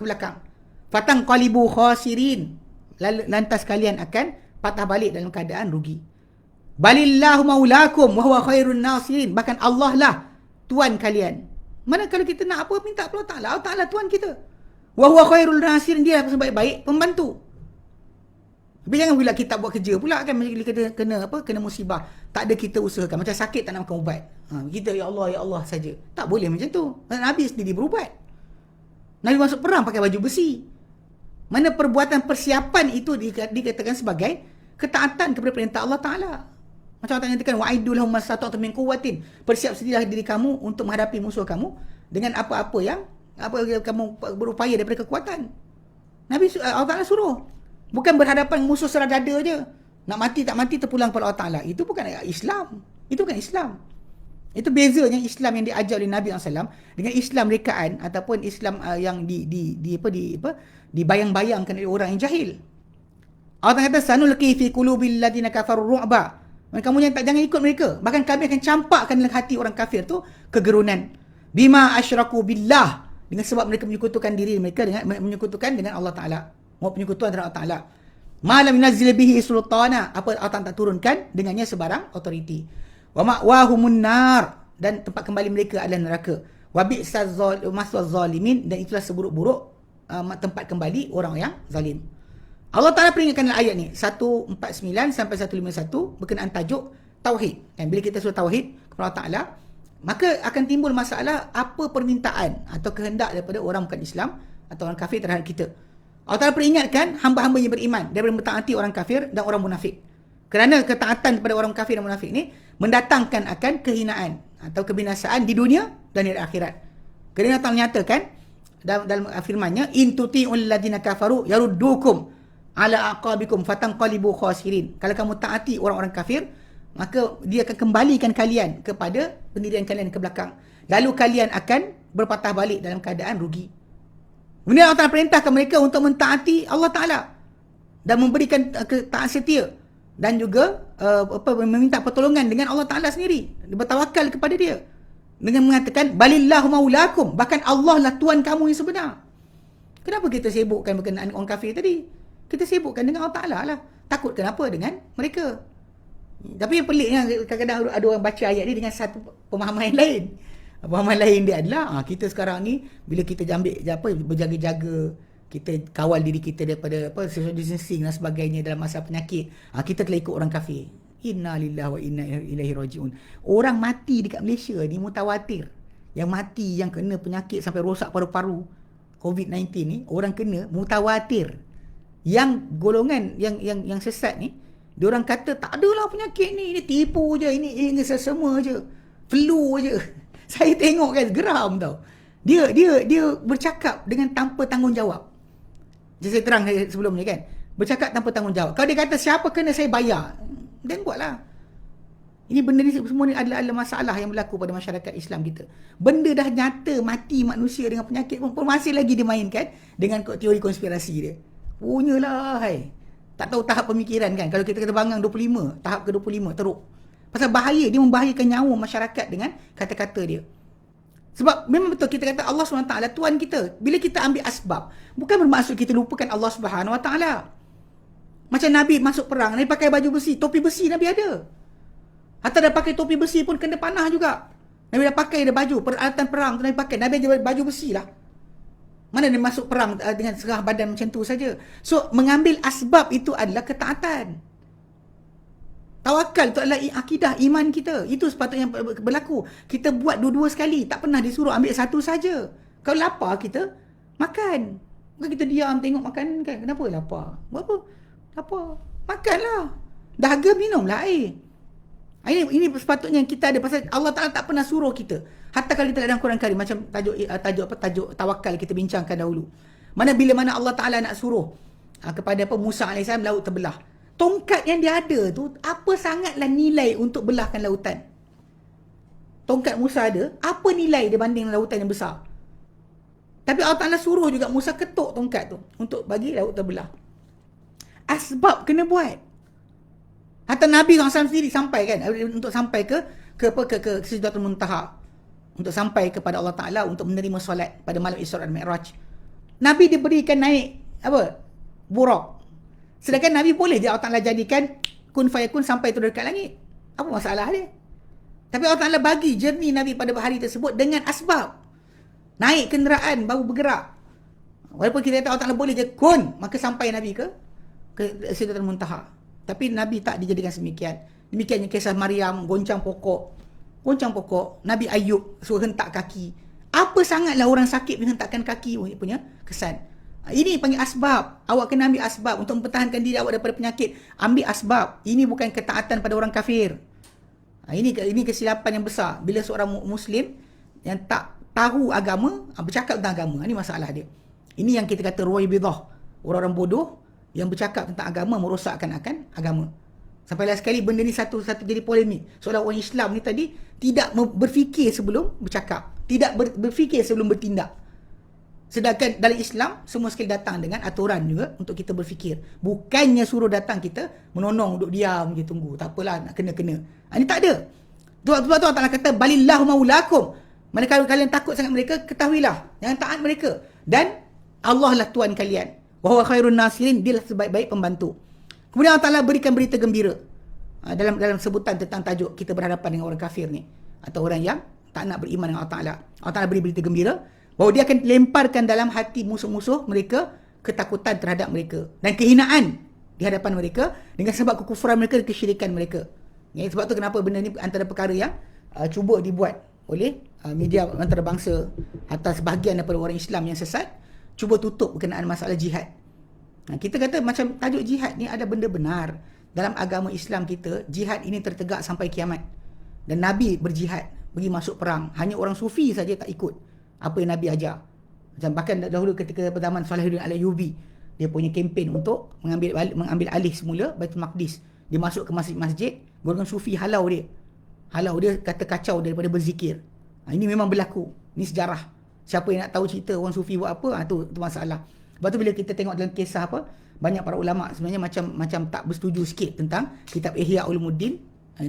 belakang. Fatanqalibu khasirin. Lantas kalian akan patah balik dalam keadaan rugi. Balillahu maulakum wa huwa khairun nasirin. Bahkan Allah lah Tuhan kalian. Mana kalau kita nak apa, minta Allah Ta'ala. Allah Ta'ala Tuhan kita. Wa huwa khairul nasirin, dia sebaik-baik pembantu. Tapi jangan pula kita buat kerja pula kan, kena musibah. Tak ada kita usahakan. Macam sakit tak nak makan ubat. Kita ya Allah saja. Tak boleh macam tu. Nabi sendiri berubat. Nabi masuk perang pakai baju besi. Mana perbuatan persiapan itu dikatakan sebagai ketaatan kepada perintah Allah Ta'ala. Macam Allah nyatakan wa'iddu lahum mastata'tum min quwwatin, persiap sedialah diri kamu untuk menghadapi musuh kamu dengan apa-apa yang kamu berupaya daripada kekuatan. Nabi Allah Ta'ala suruh, bukan berhadapan musuh serah dada je. Nak mati tak mati terpulang kepada Allah Ta'ala. Itu bukan Islam. Itu bukan Islam. Itu bezanya Islam yang diajar oleh Nabi SAW dengan Islam rekaan ataupun Islam yang dibayang-bayangkan oleh orang yang jahil. Allah kata sanulqi fi qulubil ladina kafaru ru'ba. Kamu jangan ikut mereka. Bahkan kami akan campakkan dalam hati orang kafir tu kegerunan. Bima asyraku billah, dengan sebab mereka menyekutukan diri mereka dengan Allah Ta'ala. Mau penyekutuan terhadap Allah Ta'ala. Malam yunazzil bihi sultana, apa Allah tak turunkan dengannya sebarang autoriti. Wa ma'wahumun nar, dan tempat kembali mereka adalah neraka. Wa bi'saz zalimin, dan itulah seburuk-buruk tempat kembali orang yang zalim. Allah Ta'ala peringatkan dalam ayat ni 149 sampai 151 berkenaan tajuk Tauhid. Dan bila kita sudah Tauhid kepada Allah Ta'ala, maka akan timbul masalah apa permintaan atau kehendak daripada orang bukan Islam atau orang kafir terhadap kita. Allah Ta'ala peringatkan hamba-hamba yang beriman daripada mentaati orang kafir dan orang munafik. Kerana ketaatan kepada orang kafir dan munafik ni mendatangkan akan kehinaan atau kebinasaan di dunia dan di akhirat. Kerana Allah Ta'ala nyatakan dalam firman-Nya, in tuti'ul ladzina kafaru yaruddukum ala aqabikum fatanqalibu khasirin. Kalau kamu taati orang-orang kafir, maka dia akan kembalikan kalian kepada pendirian kalian ke belakang. Lalu kalian akan berpatah balik dalam keadaan rugi. Kemudian Allah Ta'ala perintahkan mereka untuk mentaati Allah Ta'ala dan memberikan taat setia dan juga meminta pertolongan dengan Allah Ta'ala sendiri, bertawakal kepada dia dengan mengatakan balillahu maulakum, bahkan Allah lah Tuhan kamu yang sebenar. Kenapa kita sibukkan berkenaan orang kafir tadi? Kita sibukkan dengan Allah Ta'ala lah. Takut kenapa dengan mereka? Tapi yang peliknya kadang-kadang ada orang baca ayat ni dengan satu pemahaman yang lain. Pemahaman lain dia adalah kita sekarang ni bila kita berjaga-jaga, kita kawal diri kita daripada social distancing dan sebagainya dalam masa penyakit, kita telah ikut orang kafir. Inna lillahi wa inna ilaihi raji'un. Orang mati dekat Malaysia ni mutawatir. Yang mati, yang kena penyakit sampai rosak paru-paru, COVID-19 ni, orang kena mutawatir. Yang golongan yang sesat ni, diorang kata tak adalah penyakit ni tipu je, ini semua je, flu je. Saya tengok kan geram tau. Dia bercakap dengan tanpa tanggungjawab. Jadi saya terang sebelum ni kan, bercakap tanpa tanggungjawab. Kalau dia kata siapa kena saya bayar, dan buatlah. Ini benda ni semua ni adalah masalah yang berlaku pada masyarakat Islam kita. Benda dah nyata mati manusia dengan penyakit pun masih lagi dimainkan dengan teori konspirasi dia. Punyalah hai. Tak tahu tahap pemikiran kan. Kalau kita kata bangang 25, tahap ke-25 teruk. Pasal bahaya, dia membahayakan nyawa masyarakat dengan kata-kata dia. Sebab memang betul kita kata Allah SWT Tuhan kita. Bila kita ambil asbab, bukan bermaksud kita lupakan Allah SWT. Macam Nabi masuk perang, Nabi pakai baju besi, topi besi Nabi ada. Atau dah pakai topi besi pun kena panah juga. Nabi dah pakai ada baju, peralatan perang tu Nabi pakai. Nabi ada baju besi lah. Mana dia masuk perang dengan serah badan macam tu saja. So, mengambil asbab itu adalah ketaatan. Tawakal itu adalah akidah iman kita. Itu sepatutnya berlaku. Kita buat dua-dua sekali. Tak pernah disuruh ambil satu saja. Kalau lapar kita, makan. Bukan kita diam tengok makan kan. Kenapa lapar? Buat apa? Lapar. Makanlah. Dahaga minumlah air. Ini sepatutnya kita ada. Pasal Allah Ta'ala tak pernah suruh kita. Hatta kalau kita dalam Quran Karim, macam tajuk tawakal kita bincangkan dahulu. Bila mana Allah Ta'ala nak suruh kepada Musa AS, laut terbelah. Tongkat yang dia ada tu, apa sangatlah nilai untuk belahkan lautan? Tongkat Musa ada, apa nilai dia banding lautan yang besar? Tapi Allah Ta'ala suruh juga Musa ketuk tongkat tu untuk bagi laut terbelah. Asbab kena buat. Hatta Nabi SAW sendiri sampai kan, untuk sampai ke Sidratul Muntaha, untuk sampai kepada Allah Ta'ala untuk menerima solat pada malam Isra' dan Mi'raj. Nabi diberikan naik buraq. Sedangkan Nabi boleh je Allah Ta'ala jadikan kun fayakun sampai turun dekat langit. Apa masalah dia? Tapi Allah Ta'ala bagi journey Nabi pada hari tersebut dengan asbab. Naik kenderaan baru bergerak. Walaupun kita kata Allah Ta'ala boleh je kun, maka sampai Nabi ke Sidratul Muntaha. Tapi Nabi tak dijadikan semikian. Demikiannya kisah Maryam goncang pokok. Nabi Ayub suruh hentak kaki. Apa sangatlah orang sakit menghentakkan kaki punya kesan. Ini panggil asbab. Awak kena ambil asbab untuk mempertahankan diri awak daripada penyakit. Ambil asbab. Ini bukan ketaatan pada orang kafir. Ini kesilapan yang besar. Bila seorang Muslim yang tak tahu agama bercakap tentang agama, ini masalah dia. Ini yang kita kata ruwaibidah. Orang-orang bodoh yang bercakap tentang agama merosakkan akan agama. Sampailah sekali benda ni satu jadi polemik. Seolah orang Islam ni tadi tidak berfikir sebelum bercakap, tidak berfikir sebelum bertindak. Sedangkan dalam Islam semua sekali datang dengan aturan juga untuk kita berfikir. Bukannya suruh datang kita menonong duduk diam je tunggu. Tak apalah nak kena-kena. Ini tak ada. Sebab tu Allah Ta'ala kata balillahu maulakum. Manakala kalian takut sangat mereka, ketahuilah jangan taat mereka. Dan Allah lah Tuhan kalian. Wa huwa khairun nasirin, dia lah sebaik-baik pembantu. Kemudian Allah Ta'ala berikan berita gembira dalam sebutan tentang tajuk kita berhadapan dengan orang kafir ni, atau orang yang tak nak beriman dengan Allah Ta'ala. Allah Ta'ala beri berita gembira bahawa dia akan lemparkan dalam hati musuh-musuh mereka ketakutan terhadap mereka dan kehinaan di hadapan mereka dengan sebab kekufuran mereka dan kesyirikan mereka. Sebab tu kenapa benda ni antara perkara yang cuba dibuat oleh media antarabangsa atas sebahagian daripada orang Islam yang sesat, cuba tutup berkenaan masalah jihad. Kita kata macam tajuk jihad ni ada benda benar. Dalam agama Islam kita, jihad ini tertegak sampai kiamat. Dan Nabi berjihad, pergi masuk perang. Hanya orang sufi saja tak ikut apa yang Nabi ajar. Macam bahkan dahulu ketika zaman Salahuddin Al-Ayyubi, dia punya kempen untuk mengambil alih semula Baitul Maqdis. Dia masuk ke masjid-masjid, golongan sufi halau dia. Kata kacau daripada berzikir. Ini memang berlaku. Ini sejarah. Siapa yang nak tahu cerita orang sufi buat apa, tu masalah. Sebab tu bila kita tengok dalam kisah banyak para ulama sebenarnya macam tak bersetuju sikit tentang kitab Ihya Ulumuddin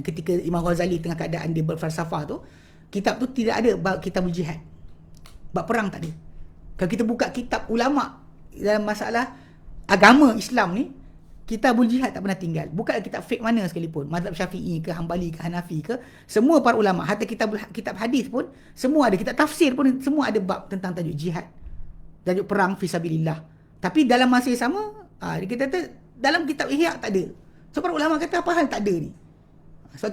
ketika Imam Ghazali tengah keadaan dia berfalsafah tu. Kitab tu tidak ada bab kitab jihad. Bab perang tak ada. Kalau kita buka kitab ulama dalam masalah agama Islam ni, kitabul jihad tak pernah tinggal. Bukan kitab fiqh mana sekalipun, mazhab Syafi'i ke, Hambali ke, Hanafi ke, semua para ulama, hatta kitab hadis pun semua ada, kitab tafsir pun semua ada bab tentang tajuk jihad, tajuk perang fisabilillah. Tapi dalam masa yang sama, kita kata dalam kitab Ihya tak ada. So para ulama kata apa hal tak ada ni? Sebab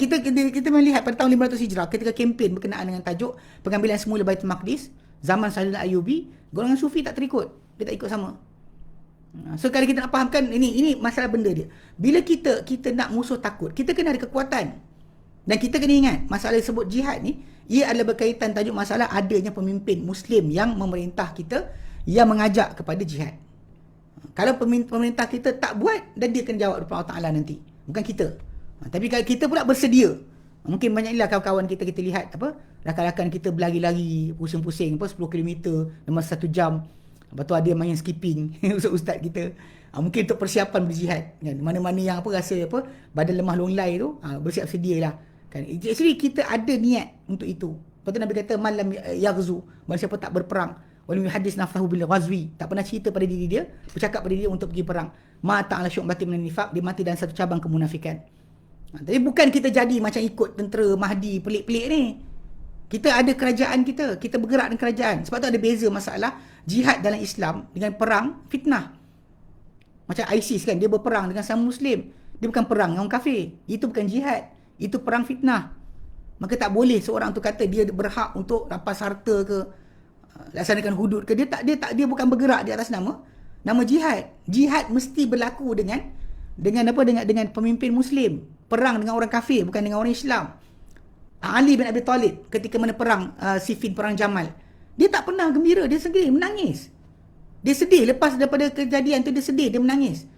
kita melihat pada tahun 500 Hijrah ketika kempen berkenaan dengan tajuk pengambilan semula Baitul Maqdis, zaman Sayyidina Ayyubi, golongan Sufi tak terikut. Dia tak ikut sama. So kalau kita nak fahamkan ini masalah benda dia. Bila kita nak musuh takut, kita kena ada kekuatan. Dan kita kena ingat masalah sebut jihad ni, ia adalah berkaitan tajuk masalah adanya pemimpin Muslim yang memerintah kita, yang mengajak kepada jihad. Kalau pemerintah kita tak buat, dan dia kena jawab depan Allah Ta'ala nanti, bukan kita. Tapi kalau kita pula bersedia, mungkin banyaklah kawan-kawan kita lihat rakan-rakan kita berlari-lari pusing-pusing 10 km dalam 1 jam. Lepas tu ada main skipping ustaz-ustaz kita. Mungkin untuk persiapan berjihad kan. Mana-mana yang rasa badan lemah longlai tu, bersiap sedialah kan. Actually kita ada niat untuk itu. Lepas tu Nabi kata malam yaghzu, barang siapa tak berperang, walam yuhaddis nafsahu bil ghazwi, tak pernah cerita pada diri dia, bercakap pada diri untuk pergi perang, ma ta'ala syu'batin min nifaq, dia mati dalam satu cabang kemunafikan. Tapi bukan kita jadi macam ikut tentera Mahdi pelik-pelik ni. Kita ada kerajaan kita bergerak dengan kerajaan. Sebab tu ada beza masalah jihad dalam Islam dengan perang fitnah. Macam ISIS kan, dia berperang dengan sama Muslim. Dia bukan perang dengan orang kafir. Itu bukan jihad. Itu perang fitnah. Maka tak boleh seorang tu kata dia berhak untuk rampas harta ke, laksanakan hudud ke. Dia bukan bergerak di atas nama jihad. Jihad mesti berlaku dengan pemimpin Muslim. Perang dengan orang kafir, bukan dengan orang Islam. Ali bin Abi Talib ketika mana perang Siffin, perang Jamal, dia tak pernah gembira, dia sedih, menangis. Dia sedih lepas daripada kejadian tu, dia sedih, dia menangis.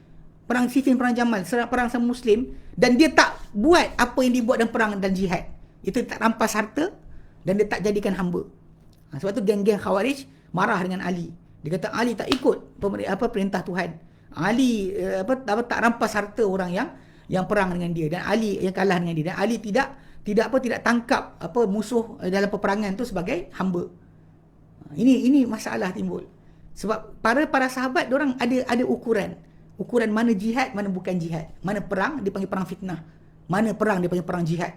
Perang Siffin, perang Jamal, perang sama Muslim, dan dia tak buat apa yang dibuat dalam perang dan jihad. Itu tak rampas harta dan dia tak jadikan hamba. Sebab tu geng-geng Khawarij marah dengan Ali. Dia kata Ali tak ikut perintah Tuhan. Ali tak rampas harta orang yang perang dengan dia, dan Ali yang kalah dengan dia, dan Ali tidak tangkap musuh dalam peperangan tu sebagai hamba. Ini masalah timbul. Sebab para sahabat diorang ada ukuran mana jihad, mana bukan jihad. Mana perang dipanggil perang fitnah, mana perang dipanggil perang jihad.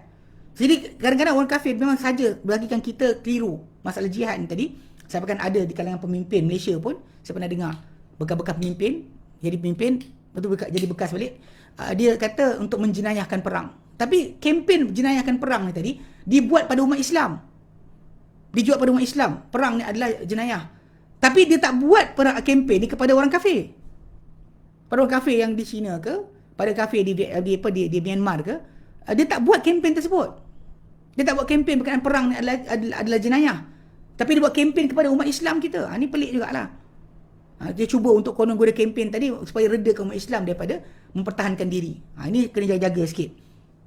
Jadi kadang-kadang orang kafir memang saja bagikan kita keliru masalah jihad ni tadi. Saya bahkan ada di kalangan pemimpin Malaysia pun, saya pernah dengar bekas-bekas pemimpin jadi pemimpin, betul jadi bekas balik. Dia kata untuk menjenayahkan perang. Tapi kempen jenayahkan perang ni tadi dibuat pada umat Islam. Dijual pada umat Islam. Perang ni adalah jenayah. Tapi dia tak buat kempen ni kepada orang kafir. Pada orang kafir yang di China ke, pada kafir di Myanmar ke, dia tak buat kempen tersebut. Dia tak buat kempen berkaitan perang ni adalah jenayah. Tapi dia buat kempen kepada umat Islam kita. Ni pelik jugalah. Dia cuba untuk konon guna kempen tadi supaya redakan umat Islam daripada mempertahankan diri. Ini kena jaga sikit.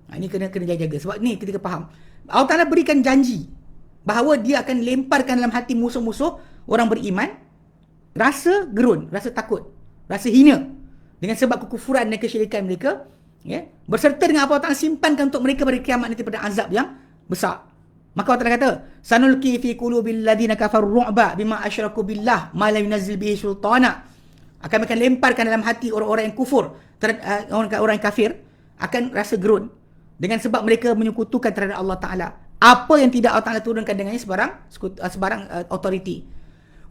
Ini kena jaga. Sebab ni kita faham. Allah Ta'ala berikan janji bahawa dia akan lemparkan dalam hati musuh-musuh orang beriman rasa gerun, rasa takut, rasa hina dengan sebab kekufuran dan kesyirikan mereka, berserta dengan apa Allah Ta'ala simpankan untuk mereka pada kiamat nanti pada azab yang besar. Maka Allah Ta'ala kata, sanulki fi qulubil ladina kafaru ru'ba bima asyraku billah ma lam yunzil bihi sultana. Akan lemparkan dalam hati orang-orang yang kufur, orang kafir akan rasa gerun dengan sebab mereka menyekutukan terhadap Allah Ta'ala apa yang tidak Allah Ta'ala turunkan dengannya sebarang autoriti.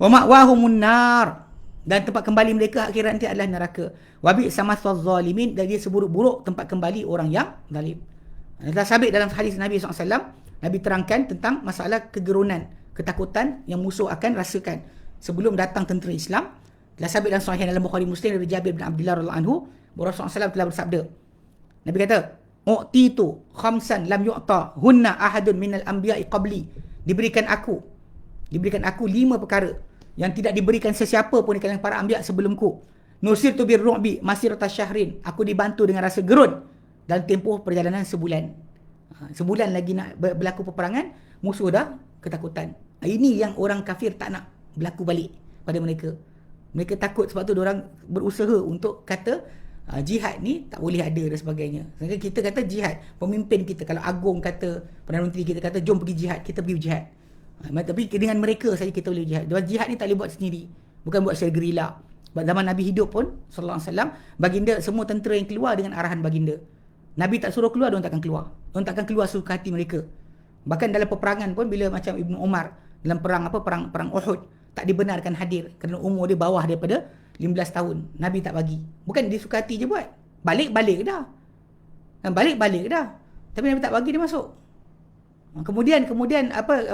Wa ma'wahumun nar, dan tempat kembali mereka akhirat nanti adalah neraka. Wa bi'sa maswaz zalimin, dan dia seburuk-buruk tempat kembali orang yang zalim. Telah sabit dalam hadis Nabi SAW, Nabi terangkan tentang masalah kegerunan, ketakutan yang musuh akan rasakan sebelum datang tentera Islam. Telah sabit dalam sahih dalam Bukhari Muslim dari Jabir bin Abdullah radhiyallahu anhu, Rasulullah SAW telah bersabda. Nabi kata, "U'titu khamsan lam yu'ta hunna ahadun minal anbiya'i qabli." Diberikan aku 5 perkara yang tidak diberikan sesiapa pun di kalangan para anbiya sebelumku. Nusirtu birru'bi masirata syahrin. Aku dibantu dengan rasa gerun dalam tempoh perjalanan sebulan. Sebulan lagi nak berlaku peperangan, musuh dah ketakutan. Ini yang orang kafir tak nak berlaku balik pada mereka. Mereka takut, sebab tu diorang berusaha untuk kata jihad ni tak boleh ada dan sebagainya. Kita kata jihad, pemimpin kita, kalau Agong kata, Perdana Menteri kita kata jom pergi jihad, kita pergi jihad. Tapi dengan mereka saja kita boleh jihad. Jihad ni tak boleh buat sendiri, bukan buat secara gerila. Zaman Nabi hidup pun sallallahu alaihi wasallam, baginda semua tentera yang keluar dengan arahan baginda. Nabi tak suruh keluar, diorang takkan keluar. Diorang takkan keluar suka hati mereka. Bahkan dalam peperangan pun, bila macam Ibnu Umar dalam perang Uhud, tak dibenarkan hadir kerana umur dia bawah daripada 15 tahun. Nabi tak bagi. Bukan dia suka hati je buat. Balik-balik dah. Tapi Nabi tak bagi dia masuk. Kemudian apa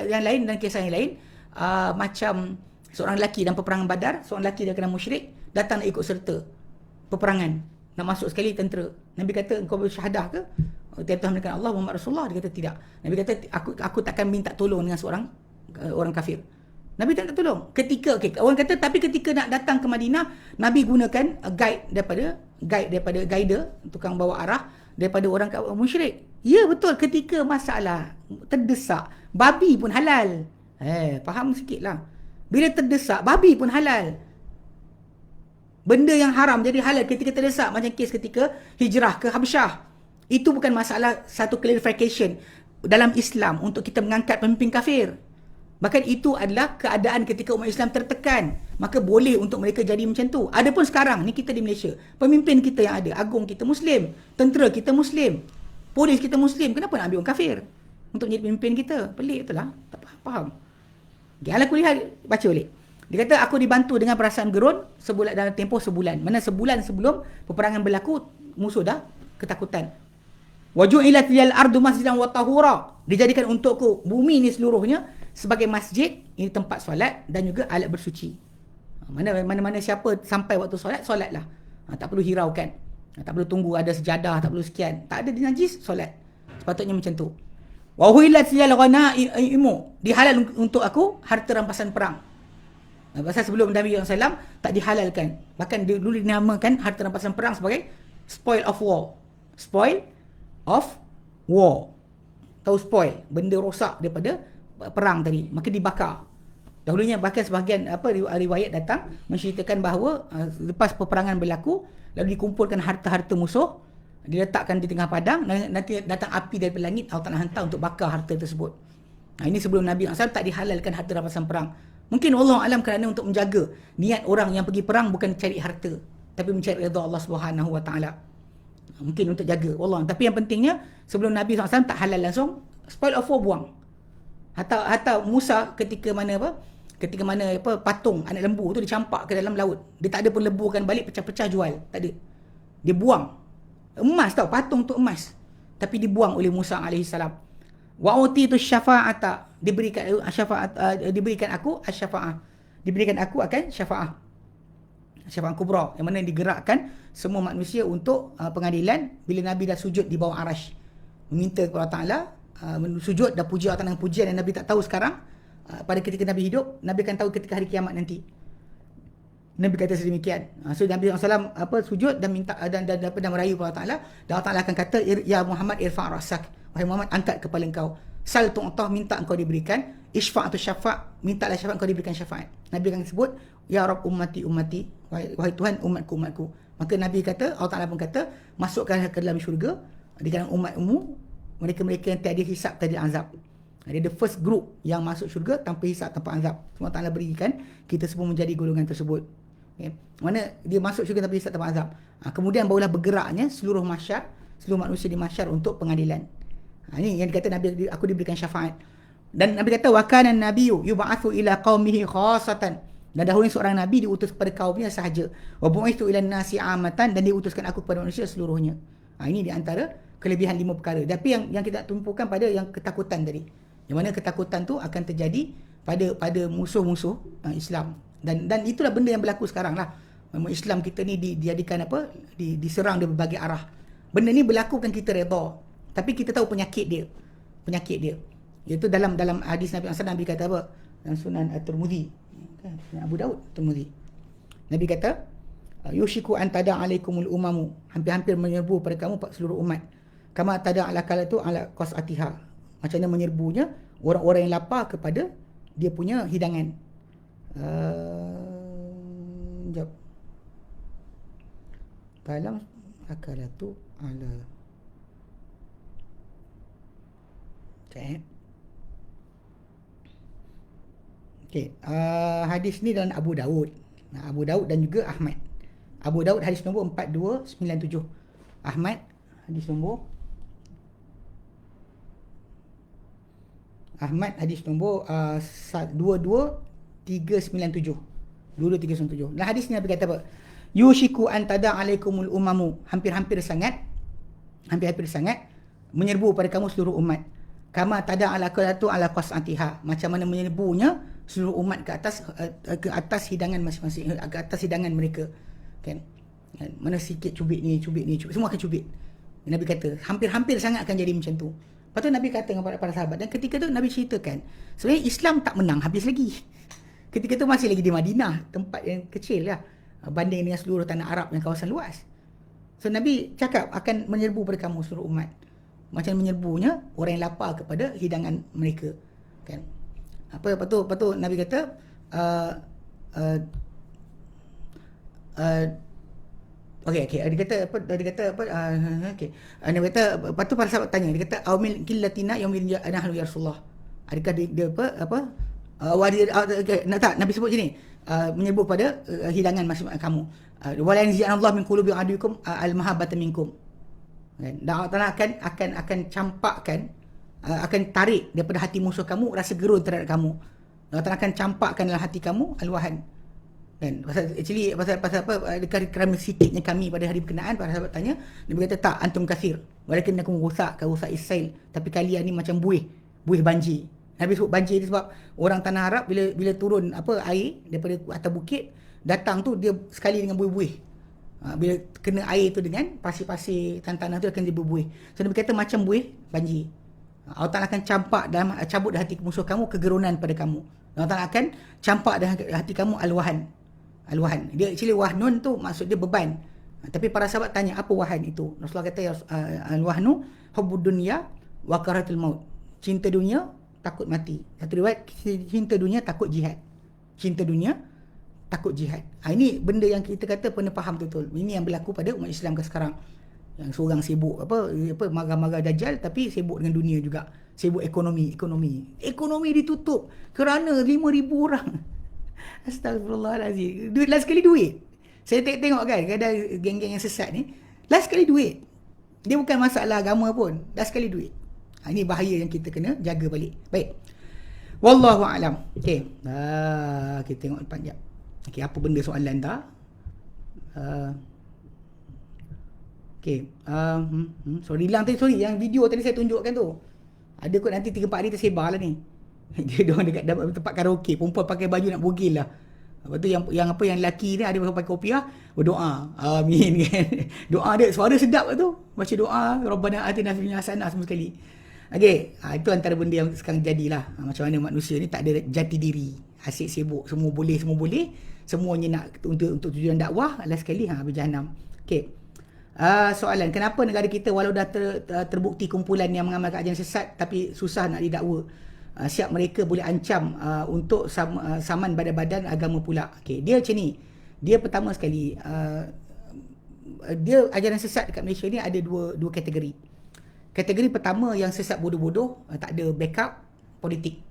yang lain, dan kisah yang lain, macam seorang lelaki dalam peperangan Badar, seorang lelaki dia kena musyrik, datang nak ikut serta peperangan, nak masuk sekali tentera. Nabi kata, engkau bersyahadah ke? Tuhan menekan Allah, Muhammad Rasulullah. Dia kata tidak. Nabi kata, aku takkan minta tolong dengan seorang orang kafir. Nabi tak tolong. Orang kata, tapi ketika nak datang ke Madinah, Nabi gunakan guider, tukang bawa arah daripada orang musyrik. Ya, betul. Ketika masalah terdesak, babi pun halal. Faham sikitlah. Bila terdesak, babi pun halal. Benda yang haram jadi halal ketika terdesak, macam kes ketika hijrah ke Habsyah. Itu bukan masalah, satu clarification dalam Islam untuk kita mengangkat pemimpin kafir. Bahkan itu adalah keadaan ketika umat Islam tertekan. Maka boleh untuk mereka jadi macam tu. Adapun sekarang ni kita di Malaysia, pemimpin kita yang ada, agung kita Muslim, tentera kita Muslim, polis kita Muslim, kenapa nak ambil orang kafir untuk menjadi pemimpin kita? Pelik betul lah. Tak faham. Ala kulihat, baca balik. Dia kata, aku dibantu dengan perasaan gerun dalam tempoh sebulan. Mana sebulan sebelum peperangan berlaku, musuh dah ketakutan. Waju'ilat liyal ardu masjidan wa tahura. Dijadikan untukku bumi ni seluruhnya sebagai masjid, ini tempat solat dan juga alat bersuci. Mana-mana siapa sampai waktu solatlah. Tak perlu hiraukan. Tak perlu tunggu ada sejadah, tak perlu sekian. Tak ada di najis, solat. Sepatutnya macam tu. Wa huilat liyal ghanaimu. Dihalal untuk aku harta rampasan perang. Pasal sebelum Nabi SAW tak dihalalkan. Bahkan dulu dinamakan harta rampasan perang sebagai spoil of war. Spoil of war. Tahu spoil, benda rosak daripada perang tadi, maka dibakar. Dahulunya bahkan sebahagian riwayat datang menceritakan bahawa lepas peperangan berlaku, lalu dikumpulkan harta-harta musuh, diletakkan di tengah padang, nanti datang api daripada langit, Allah Ta'ala hantar untuk bakar harta tersebut. Ini sebelum Nabi SAW tak dihalalkan harta rampasan perang. Mungkin Allah Alam kerana untuk menjaga niat orang yang pergi perang bukan cari harta, tapi mencari redha Allah Subhanahu Wa Ta'ala. Mungkin untuk jaga Allah. Tapi yang pentingnya, sebelum Nabi SAW tak halal langsung, spoil of war buang. Hatta Musa ketika mana patung anak lembu tu dicampak ke dalam laut. Dia tak ada pun leburkan balik, pecah-pecah jual. Tak ada. Dia buang. Emas tau, patung tu emas. Tapi dibuang oleh Musa AS. Wa utitu syafa'ata. Diberikan aku asy-syafa'ah. Diberikan aku akan syafa'ah. Syafa'ah kubra, yang mana digerakkan semua manusia untuk pengadilan bila Nabi dah sujud di bawah arash. Meminta kepada Allah Ta'ala, sujud dan puji Allah dengan pujian yang Nabi tak tahu sekarang. Pada ketika Nabi hidup, Nabi akan tahu ketika hari kiamat nanti. Nabi kata sedemikian. So Nabi SAW sujud dan minta dan merayu kepada Allah Ta'ala. Dan Allah Ta'ala akan kata, ya Muhammad irfa' rasak. Wahai Muhammad, angkat kepala engkau. Sal tu'tah, minta engkau diberikan. Isfa' atau syafa', mintalah syafaat, engkau diberikan syafaat. Nabi akan sebut, ya Rabb ummati, wahai Tuhan umatku. Maka Nabi kata, Allah Ta'ala pun kata, masukkan ke dalam syurga di kalangan umatmu mereka-mereka yang tiada hisab, tiada azab. Dia the first group yang masuk syurga tanpa hisab, tanpa azab. Semua Allah Ta'ala berikan kita semua menjadi golongan tersebut. Okay. Mana dia masuk syurga tanpa hisab, tanpa azab. Kemudian barulah bergeraknya seluruh manusia di mahsyar untuk pengadilan. Ini yang dikata Nabi, aku diberikan syafaat. Dan Nabi kata, wa kana an-nabiyyu yub'atsu ila qaumihi khassatan. Dan dahulu seorang Nabi diutus kepada kaumnya sahaja. Wa bu'itsu ila an-nasi 'amatan, dan diutuskan aku kepada manusia seluruhnya. Ini di antara kelebihan 5 perkara. Tapi yang kita tumpukan pada yang ketakutan tadi. Yang mana ketakutan tu akan terjadi pada musuh-musuh Islam. Dan itulah benda yang berlaku sekarang lah. Islam kita ni dijadikan diserang dari berbagai arah. Benda ni berlaku bukan kita redha, tapi kita tahu penyakit dia. Iaitu dalam hadis Nabi SAW, Nabi kata apa? Dalam Sunan At-Tirmidzi, Abu Daud, Tirmidzi. Nabi kata, yushiku an tada alaikumul umamu, hampir-hampir menyerbu pada kamu seluruh umat. Kama tada ala kalatu ala qasatiha. Macam mana menyerbunya orang-orang yang lapar kepada dia punya hidangan. Jap. Kalam akalatu ala. Okay. Hadis ni dalam Abu Daud. Abu Daud dan juga Ahmad. Abu Daud hadis nombor 4297. Ahmad hadis nombor 22397. 22397. Nah, hadis ni Nabi kata apa? Yushiku an tada alaikumul umamu. Hampir-hampir sangat menyerbu pada kamu seluruh umat. Kama tada ala qalatu ala qasatiha. Macam mana menyerbunya seluruh umat ke atas hidangan masing-masing, ke atas hidangan mereka, kan. Mana sikit cubit ni, semua akan cubit. Nabi kata hampir-hampir sangat akan jadi macam tu. Lepas tu Nabi kata kepada para sahabat, dan ketika tu Nabi ceritakan sebenarnya Islam tak menang habis lagi. Ketika tu masih lagi di Madinah, tempat yang kecil lah banding dengan seluruh tanah Arab yang kawasan luas. So Nabi cakap akan menyerbu pada kamu seluruh umat. Macam menyerbunya orang yang lapar kepada hidangan mereka, kan. Lepas tu Nabi kata okey, dia kata Nabi kata, lepas tu para sahabat tanya, dia kata aumil qillatina yaumil nahlu ya Rasulullah. Adakah dia tak, Nabi sebut je ni, menyebut pada hidangan masing-masing kamu. Wala yanzi'anallahu min qulubi adukum al-mahabbata minkum. Dan Allah Ta'ala akan campakkan, akan tarik daripada hati musuh kamu rasa gerun terhadap kamu. Allah Ta'ala akan campakkan dalam hati kamu al-wahan. Kan? Pasal apa, kerana sikitnya kami pada hari berkenaan, para sahabat tanya, dia berkata tak, antum kasir, walakin aku rusak isail, tapi kalian ni macam buih banjir. Nabi sebut banjir ni sebab orang tanah Arab bila turun air daripada atas bukit, datang tu dia sekali dengan buih-buih. Bila kena air tu dengan pasir-pasir tanah tu akan jadi buih. So Nabi kata macam buih banjir. Allah Ta'ala akan cabut dari hati musuh kamu kegerunan pada kamu. Allah Ta'ala akan campak dari hati kamu al-wahan. Dia actually wahnun tu maksud dia beban. Tapi para sahabat tanya apa wahan itu? Rasulullah kata al-wahnu hubbud dunya wa karahatul maut. Cinta dunia, takut mati. Satu riwayat, cinta dunia, takut jihad. Ini benda yang kita kata pernah faham betul. Ini yang berlaku pada umat Islam ke sekarang. Yang seorang sibuk marah-marah Dajjal, tapi sibuk dengan dunia juga. Sibuk ekonomi ditutup kerana 5,000 orang. Astagfirullahalazim. Last sekali duit. Saya tengok kan, kadang geng-geng yang sesat ni, last sekali duit. Dia bukan masalah agama pun, last sekali duit. Ini bahaya yang kita kena jaga balik. Baik. Wallahu a'lam. Okey. Kita tengok panjang. Okey, apa benda soalan dah? Okey. Sorry yang video tadi saya tunjukkan tu. Ada kot nanti 3-4 hari tersebar lah ni. Dia orang dekat tempat karaoke, perempuan pakai baju nak bogil lah. Lepas tu yang lelaki ni ada pakai kopiah, berdoa. Amin kan. Doa dia suara sedap lah tu. Baca doa, Rabbana atina fid dunya hasanah semua sekali. Okey, itu antara benda yang sekarang jadilah. Macam mana manusia ni tak ada jati diri, asyik sibuk, semua boleh, semuanya nak untuk tujuan dakwah, last sekali habis jahanam. Okey. Soalan, kenapa negara kita walau dah terbukti kumpulan yang mengamalkan ajaran sesat tapi susah nak didakwa? Siap mereka boleh ancam untuk saman badan-badan agama pula. Okey, dia macam ni. Dia pertama sekali dia ajaran sesat dekat Malaysia ni ada dua kategori. Kategori pertama yang sesat bodoh-bodoh, tak ada backup politik.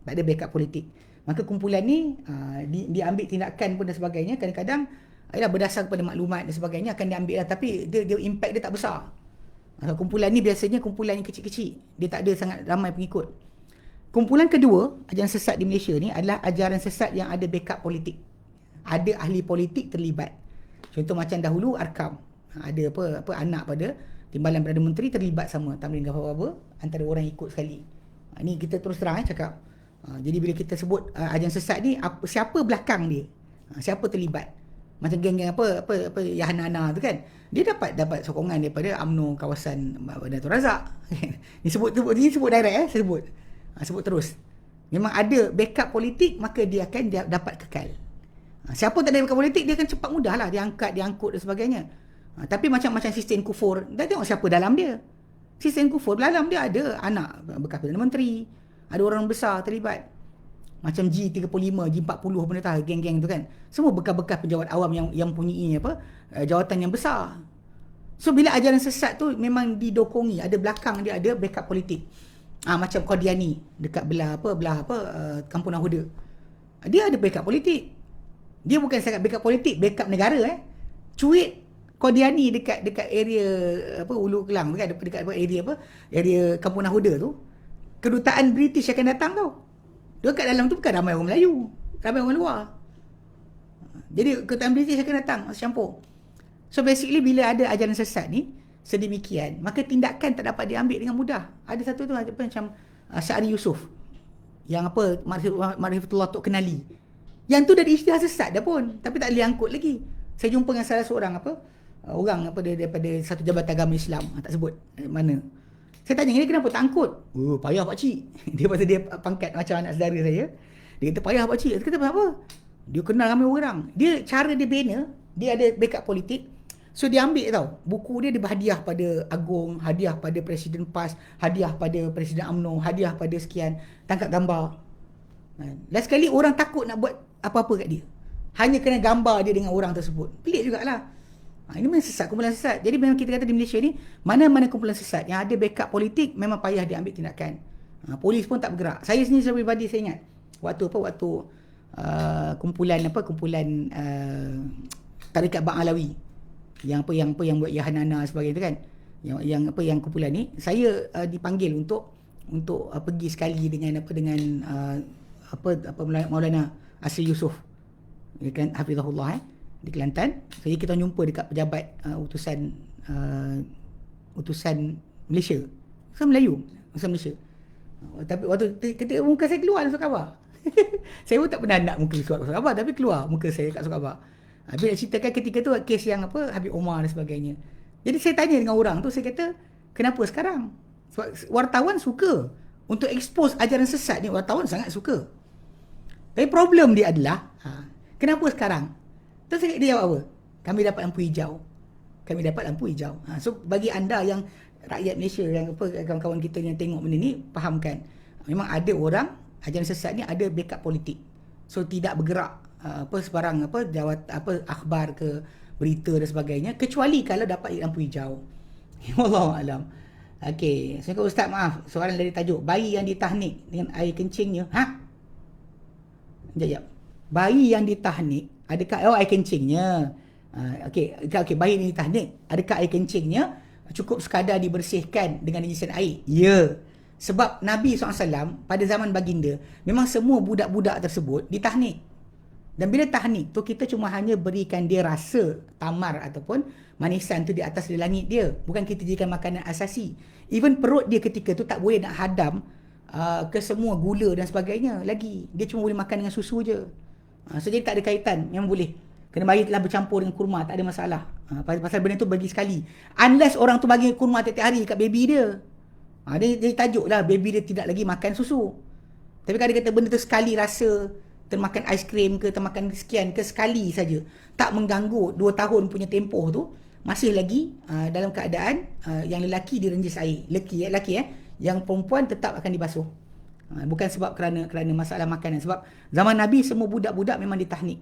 Tak ada backup politik. Maka kumpulan ni diambil tindakan pun dan sebagainya, kadang-kadang adalah berdasar kepada maklumat dan sebagainya akan diambil lah, tapi dia impact dia tak besar. Kumpulan ni biasanya kumpulan yang kecil-kecil, dia tak ada sangat ramai pengikut. Kumpulan kedua ajaran sesat di Malaysia ni adalah ajaran sesat yang ada backup politik, ada ahli politik terlibat. Contoh macam dahulu Arkam, ada apa anak pada Timbalan Perdana Menteri terlibat sama tamrin apa antara orang ikut sekali. Ini kita terus terang cakap. Jadi bila kita sebut ajaran sesat ni, siapa belakang dia, siapa terlibat, macam geng-geng apa Yahana tu kan, dia dapat sokongan daripada UMNO kawasan Dato' Razak. Ni sebut direct sebut terus. Memang ada backup politik, maka dia akan dapat kekal. Siapa tak ada backup politik, dia akan cepat mudah lah diangkat, diangkut dan sebagainya. Tapi macam sistem kufur, dah tengok siapa dalam dia. Sistem kufur dalam dia ada anak bekas Perdana Menteri, ada orang besar terlibat. Macam G35, G40 benda tahu geng-geng tu kan. Semua bekas-bekas pejabat awam yang punyai jawatan yang besar. So bila ajaran sesat tu memang didokongi, ada belakang dia ada backup politik. Macam Qadiani dekat belah Kampung Nahuda. Dia ada backup politik. Dia bukan sangat backup politik, backup negara Cuit Qadiani dekat area Ulu Kelang kan, dekat area Kampung Nahuda tu. Kedutaan British akan datang tau. Dia kat dalam tu bukan ramai orang Melayu, ramai orang luar. Jadi kedutaan British akan datang campur. So basically bila ada ajaran sesat ni sedemikian, maka tindakan tak dapat diambil dengan mudah. Ada satu tu macam Syahri Yusof. Yang apa, Ma'rifatullah Tok Kenali. Yang tu dah isytihar sesat dah pun, tapi tak boleh angkut lagi. Saya jumpa dengan salah seorang orang daripada satu jabatan agama Islam, tak sebut mana. Saya tanya, ni kenapa tak angkut? Oh, payah pak cik. Dia pasal dia pangkat macam anak saudara saya. Dia kata payah pak cik. Saya kata apa? Dia kenal ramai orang. Dia cara dia bina, dia ada backup politik. So dia ambil tau, buku dia berhadiah pada Agong, hadiah pada Presiden PAS, hadiah pada Presiden UMNO, hadiah pada sekian, tangkap gambar. Last sekali orang takut nak buat apa-apa kat dia, hanya kerana gambar dia dengan orang tersebut. Pelik jugalah. Ini memang sesat, kumpulan sesat. Jadi memang kita kata di Malaysia ni, mana-mana kumpulan sesat yang ada backup politik, memang payah dia ambil tindakan. Polis pun tak bergerak. Saya sendiri sebagai pribadi, saya ingat waktu kumpulan Tarikat Bang Alawi, yang buat Yahanana sebagainya tu kan, yang kumpulan ni, saya dipanggil untuk pergi sekali dengan Maulana Asri Yusof, kan, hafizahullah, di Kelantan. Jadi kita jumpa dekat pejabat utusan Malaysia, Melayu, utusan Malaysia. Tapi waktu ketika muka saya keluar dalam surat khabar. Saya pun tak pernah nak muka surat khabar, tapi keluar muka saya kat surat khabar. Habis nak ceritakan ketika tu kes yang Habib Omar dan sebagainya. Jadi saya tanya dengan orang tu, saya kata, kenapa sekarang? Sebab wartawan suka untuk expose ajaran sesat ni, wartawan sangat suka. Tapi problem dia adalah, kenapa sekarang? Terus dia jawab apa? Kami dapat lampu hijau. So bagi anda yang rakyat Malaysia, yang kawan-kawan kita yang tengok benda ni, fahamkan, memang ada orang ajaran sesat ni ada backup politik. So tidak bergerak sebarang akhbar ke berita dan sebagainya, kecuali kalau dapat lampu hijau. Wallahu alam. Okey, Assalamualaikum Ustaz, maaf, soalan dari tajuk bayi yang ditahnik dengan air kencingnya. Sekejap. Bayi yang ditahnik, adakah air kencingnya? Okey, bayi yang ditahnik, adakah air kencingnya cukup sekadar dibersihkan dengan najisan air? Ya. Sebab Nabi SAW pada zaman baginda, memang semua budak-budak tersebut ditahnik. Dan bila tahnik tu, kita cuma hanya berikan dia rasa tamar ataupun manisan tu di atas di langit dia. Bukan kita jadikan makanan asasi. Even perut dia ketika tu tak boleh nak hadam ke semua gula dan sebagainya lagi. Dia cuma boleh makan dengan susu je. So jadi tak ada kaitan. Memang boleh. Kena bagi telah bercampur dengan kurma, tak ada masalah. Pasal benda tu bagi sekali. Unless orang tu bagi kurma tiap-tiap hari kat baby dia. Dia tajuk lah, baby dia tidak lagi makan susu. Tapi kalau dia kata benda tu sekali rasa, termakan aiskrim ke, termakan sekian ke, sekali saja, tak mengganggu 2 tahun punya tempoh tu, masih lagi dalam keadaan yang lelaki direnjis air. Lelaki yang perempuan tetap akan dibasuh. Bukan sebab kerana masalah makanan. Sebab zaman Nabi semua budak-budak memang ditahnik.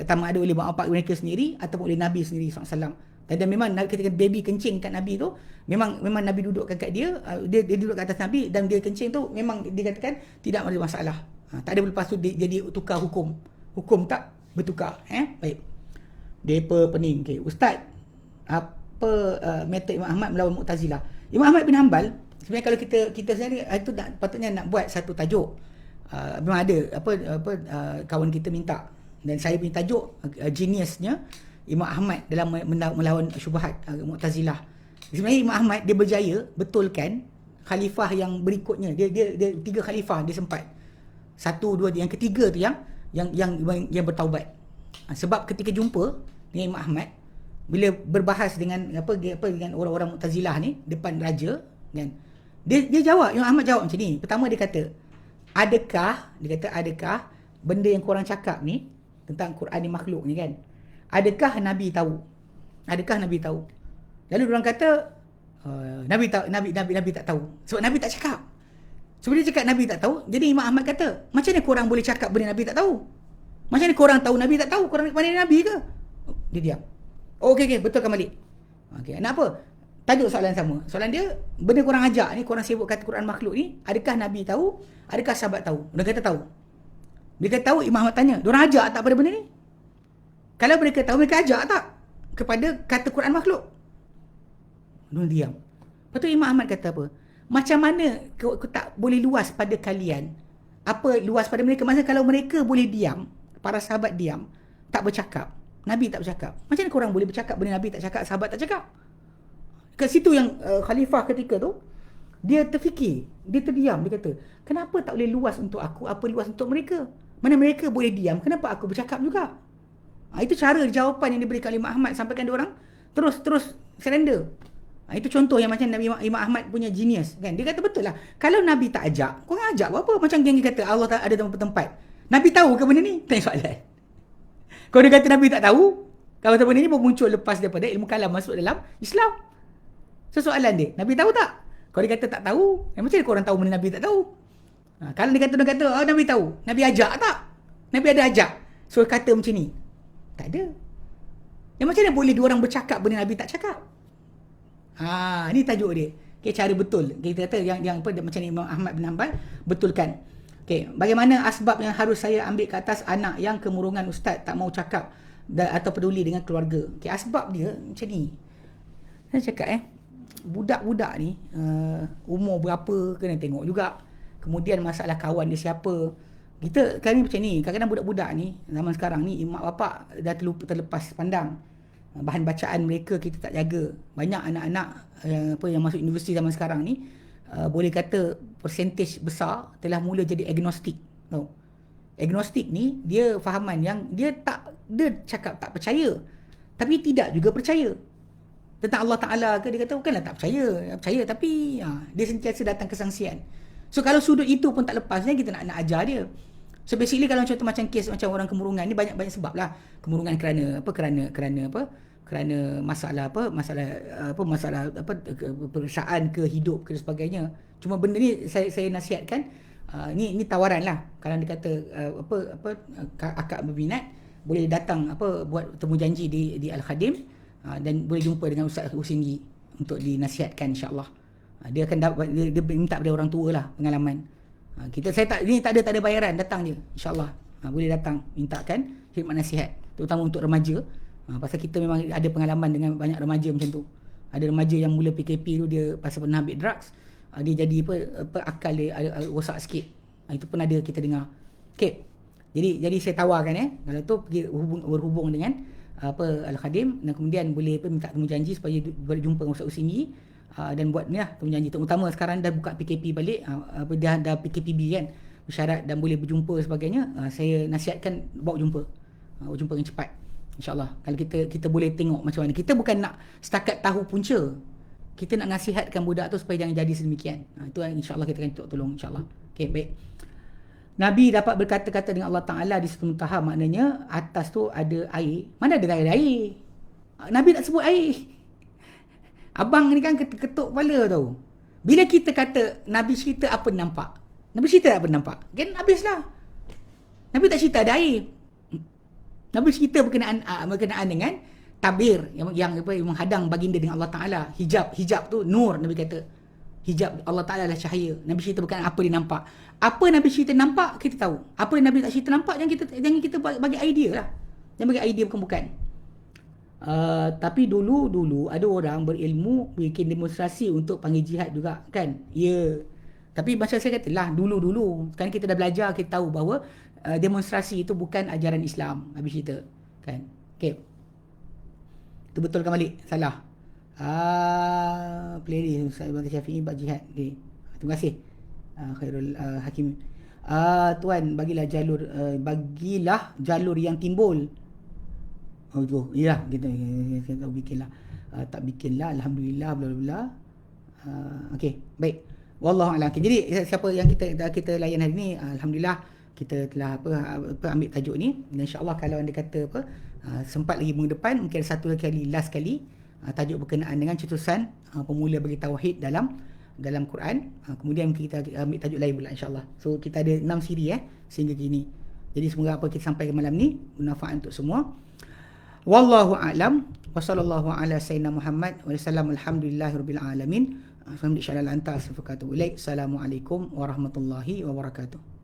Sama ada oleh bapak mereka sendiri ataupun oleh Nabi sendiri SAW. Dan memang ketika baby kencing kat Nabi tu, memang Nabi dudukkan kat dia, dia duduk kat atas Nabi dan dia kencing tu memang dikatakan tidak ada masalah. Tak ada lepas tu jadi tukar hukum. Hukum tak bertukar. Baik. Depa pening. Okay. Ustaz, apa metod Imam Ahmad melawan Mu'tazilah? Imam Ahmad bin Hanbal, sebenarnya kalau kita sendiri itu patutnya nak buat satu tajuk. Memang ada kawan kita minta, dan saya punya tajuk geniusnya Imam Ahmad dalam melawan syubhat Mu'tazilah. Sebenarnya Imam Ahmad dia berjaya betulkan khalifah yang berikutnya. Dia 3 khalifah dia sempat. 1, 2, yang ketiga tu yang bertaubat. Sebab ketika jumpa dengan Imam Ahmad, bila berbahas dengan dengan orang-orang Mu'tazilah ni depan raja, kan, dia jawab, Imam Ahmad jawab macam ni. Pertama dia kata, adakah benda yang korang cakap ni tentang Quran ni makhluk ni kan, adakah Nabi tahu? Lalu diorang kata Nabi tak tahu. Sebab Nabi tak cakap. So dia cakap Nabi tak tahu, jadi Imam Ahmad kata, macam mana korang boleh cakap benda Nabi tak tahu? Macam mana korang tahu Nabi tak tahu? Korang mana Nabi ke? Dia diam. Okey, betulkan balik. Okey, nak apa? Tajuk soalan sama. Soalan dia, benda korang ajak ni, korang sibuk kata Quran makhluk ni, adakah Nabi tahu? Adakah sahabat tahu? Dia kata tahu. Dia kata tahu, Imam Ahmad tanya, diorang ajak tak pada benda ni? Kalau mereka tahu, mereka ajak tak kepada kata Quran makhluk? Diorang diam. Lepas tu Imam Ahmad kata apa? Macam mana kau tak boleh luas pada kalian? Apa luas pada mereka? Maksudnya kalau mereka boleh diam, para sahabat diam, tak bercakap, Nabi tak bercakap, macam mana korang boleh bercakap benda Nabi tak cakap, sahabat tak cakap? Kat situ yang khalifah ketika tu Dia terfikir, dia terdiam, dia kata, kenapa tak boleh luas untuk aku, apa luas untuk mereka? Mana mereka boleh diam, kenapa aku bercakap juga? Itu cara jawapan yang diberikan oleh Imam Ahmad, sampaikan dia orang terus surrender. Itu contoh yang macam Nabi Imam Ahmad punya genius kan. Dia kata betul lah. Kalau Nabi tak ajak, korang ajak buat apa? Macam geng kata Allah tak ada tempat-tempat. Nabi tahu ke benda ni? Tanya soalan. Kalau dia kata Nabi tak tahu, kalau benda ni pun muncul lepas daripada ilmu kalam masuk dalam Islam. So soalan dia, Nabi tahu tak? Kalau dia kata tak tahu, macam mana korang tahu benda Nabi tak tahu? Kalau dia kata Nabi tahu, Nabi ajak tak? Nabi ada ajak. So kata macam ni. Tak ada. Yang macam mana boleh dua orang bercakap benda Nabi tak cakap? Ni tajuk dia. Okay, cara betul. Kita kata yang apa macam Imam Ahmad bin Hanbal betulkan. Okay, bagaimana asbab yang harus saya ambil ke atas anak yang kemurungan ustaz tak mau cakap atau peduli dengan keluarga? Okay, asbab dia macam ni. Saya cakap budak-budak ni umur berapa kena tengok juga. Kemudian masalah kawan dia siapa. Kita kali macam ni, kadang-kadang budak-budak ni zaman sekarang ni mak bapak dah terlepas pandang. Bahan bacaan mereka kita tak jaga. Banyak anak-anak yang masuk universiti zaman sekarang ni boleh kata persentage besar telah mula jadi agnostik. Tahu? Agnostik ni dia fahaman yang dia cakap tak percaya, tapi tidak juga percaya. Tentang Allah Ta'ala ke, dia kata bukanlah tak percaya tapi dia sentiasa datang kesangsian. So kalau sudut itu pun tak lepas, kita nak ajar dia. So basically kalau contoh macam kes macam orang kemurungan ni banyak sebab lah. Kemurungan kerana masalah perasaan ke hidup ke dan sebagainya. Cuma benda ni saya nasihatkan, ni tawaran lah. Kalau dia kata akak berminat, boleh datang buat temu janji di Al-Khadim, dan boleh jumpa dengan Ustaz Hussein untuk dinasihatkan, insya-Allah. Dia akan dia minta pada orang tua lah pengalaman. Ini tak ada bayaran, datang je, insya-Allah. Boleh datang mintakan khidmat nasihat, terutama untuk remaja. Pasal kita memang ada pengalaman dengan banyak remaja macam tu. Ada remaja yang mula PKP tu dia pasal pernah ambil drugs, dia jadi akal dia rosak sikit. Itu pun ada kita dengar. Okay. Jadi saya tawarkan kalau tu pergi berhubung dengan Al-Khadim, dan kemudian boleh minta temu janji supaya boleh jumpa dengan Ustaz Usini, dan buat ni lah temu janji. Terutama sekarang dah buka PKP balik, dah PKPB kan, bersyarat dan boleh berjumpa sebagainya. Saya nasihatkan bawa jumpa dengan cepat, insya-Allah. Kalau kita boleh tengok macam mana. Kita bukan nak setakat tahu punca, kita nak nasihatkan budak tu supaya jangan jadi sedemikian. Itu insya-Allah kita akan tolong, insya-Allah. Okey, baik. Nabi dapat berkata-kata dengan Allah Ta'ala di satu tahap, maknanya atas tu ada air. Mana ada air? Nabi tak sebut air. Abang ni kan ketuk kepala tau. Bila kita kata Nabi cerita apa nampak, Nabi cerita apa nampak, kan habislah. Nabi tak cerita ada air. Nabi cerita berkenaan dengan tabir yang menghadang baginda dengan Allah Ta'ala. Hijab tu nur, Nabi kata. Hijab Allah Ta'ala adalah cahaya. Nabi cerita berkenaan apa dia nampak. Apa Nabi cerita nampak, kita tahu. Apa yang Nabi tak cerita nampak, jangan kita bagi idea lah. Jangan bagi idea bukan-bukan. Tapi dulu ada orang berilmu bikin demonstrasi untuk panggil jihad juga kan. Ya. Tapi macam saya kata lah, dulu. Sekarang kita dah belajar, kita tahu bahawa demonstrasi itu bukan ajaran Islam. Nabi cerita kan. Okay. Itu betulkan balik. Salah. Playlist Ustaz Ibn Syafi'i bab jihad. Okay. Terima kasih Khairul Hakim. Tuan, bagilah jalur yang timbul. Yalah, kita bikinlah. Tak bikinlah, alhamdulillah, bla bla bla. Okey, baik. Wallahu a'lam. Okay, jadi siapa yang kita layan hari ni, alhamdulillah kita telah ambil tajuk ni. Dan insya-Allah kalau anda kata sempat lagi minggu depan, mungkin satu kali last kali, tajuk berkenaan dengan cetusan pemula bagi tauhid dalam Quran. Kemudian kita ambil tajuk lain pula, insya-Allah. So kita ada 6 siri sehingga kini. Jadi semoga apa kita sampaikan malam ni bermanfaat untuk semua. Wallahu a'lam. Wa sallallahu ala sayyidina Muhammad wa sallam. Alhamdulillahirabbil alamin. Assalamualaikum warahmatullahi wabarakatuh.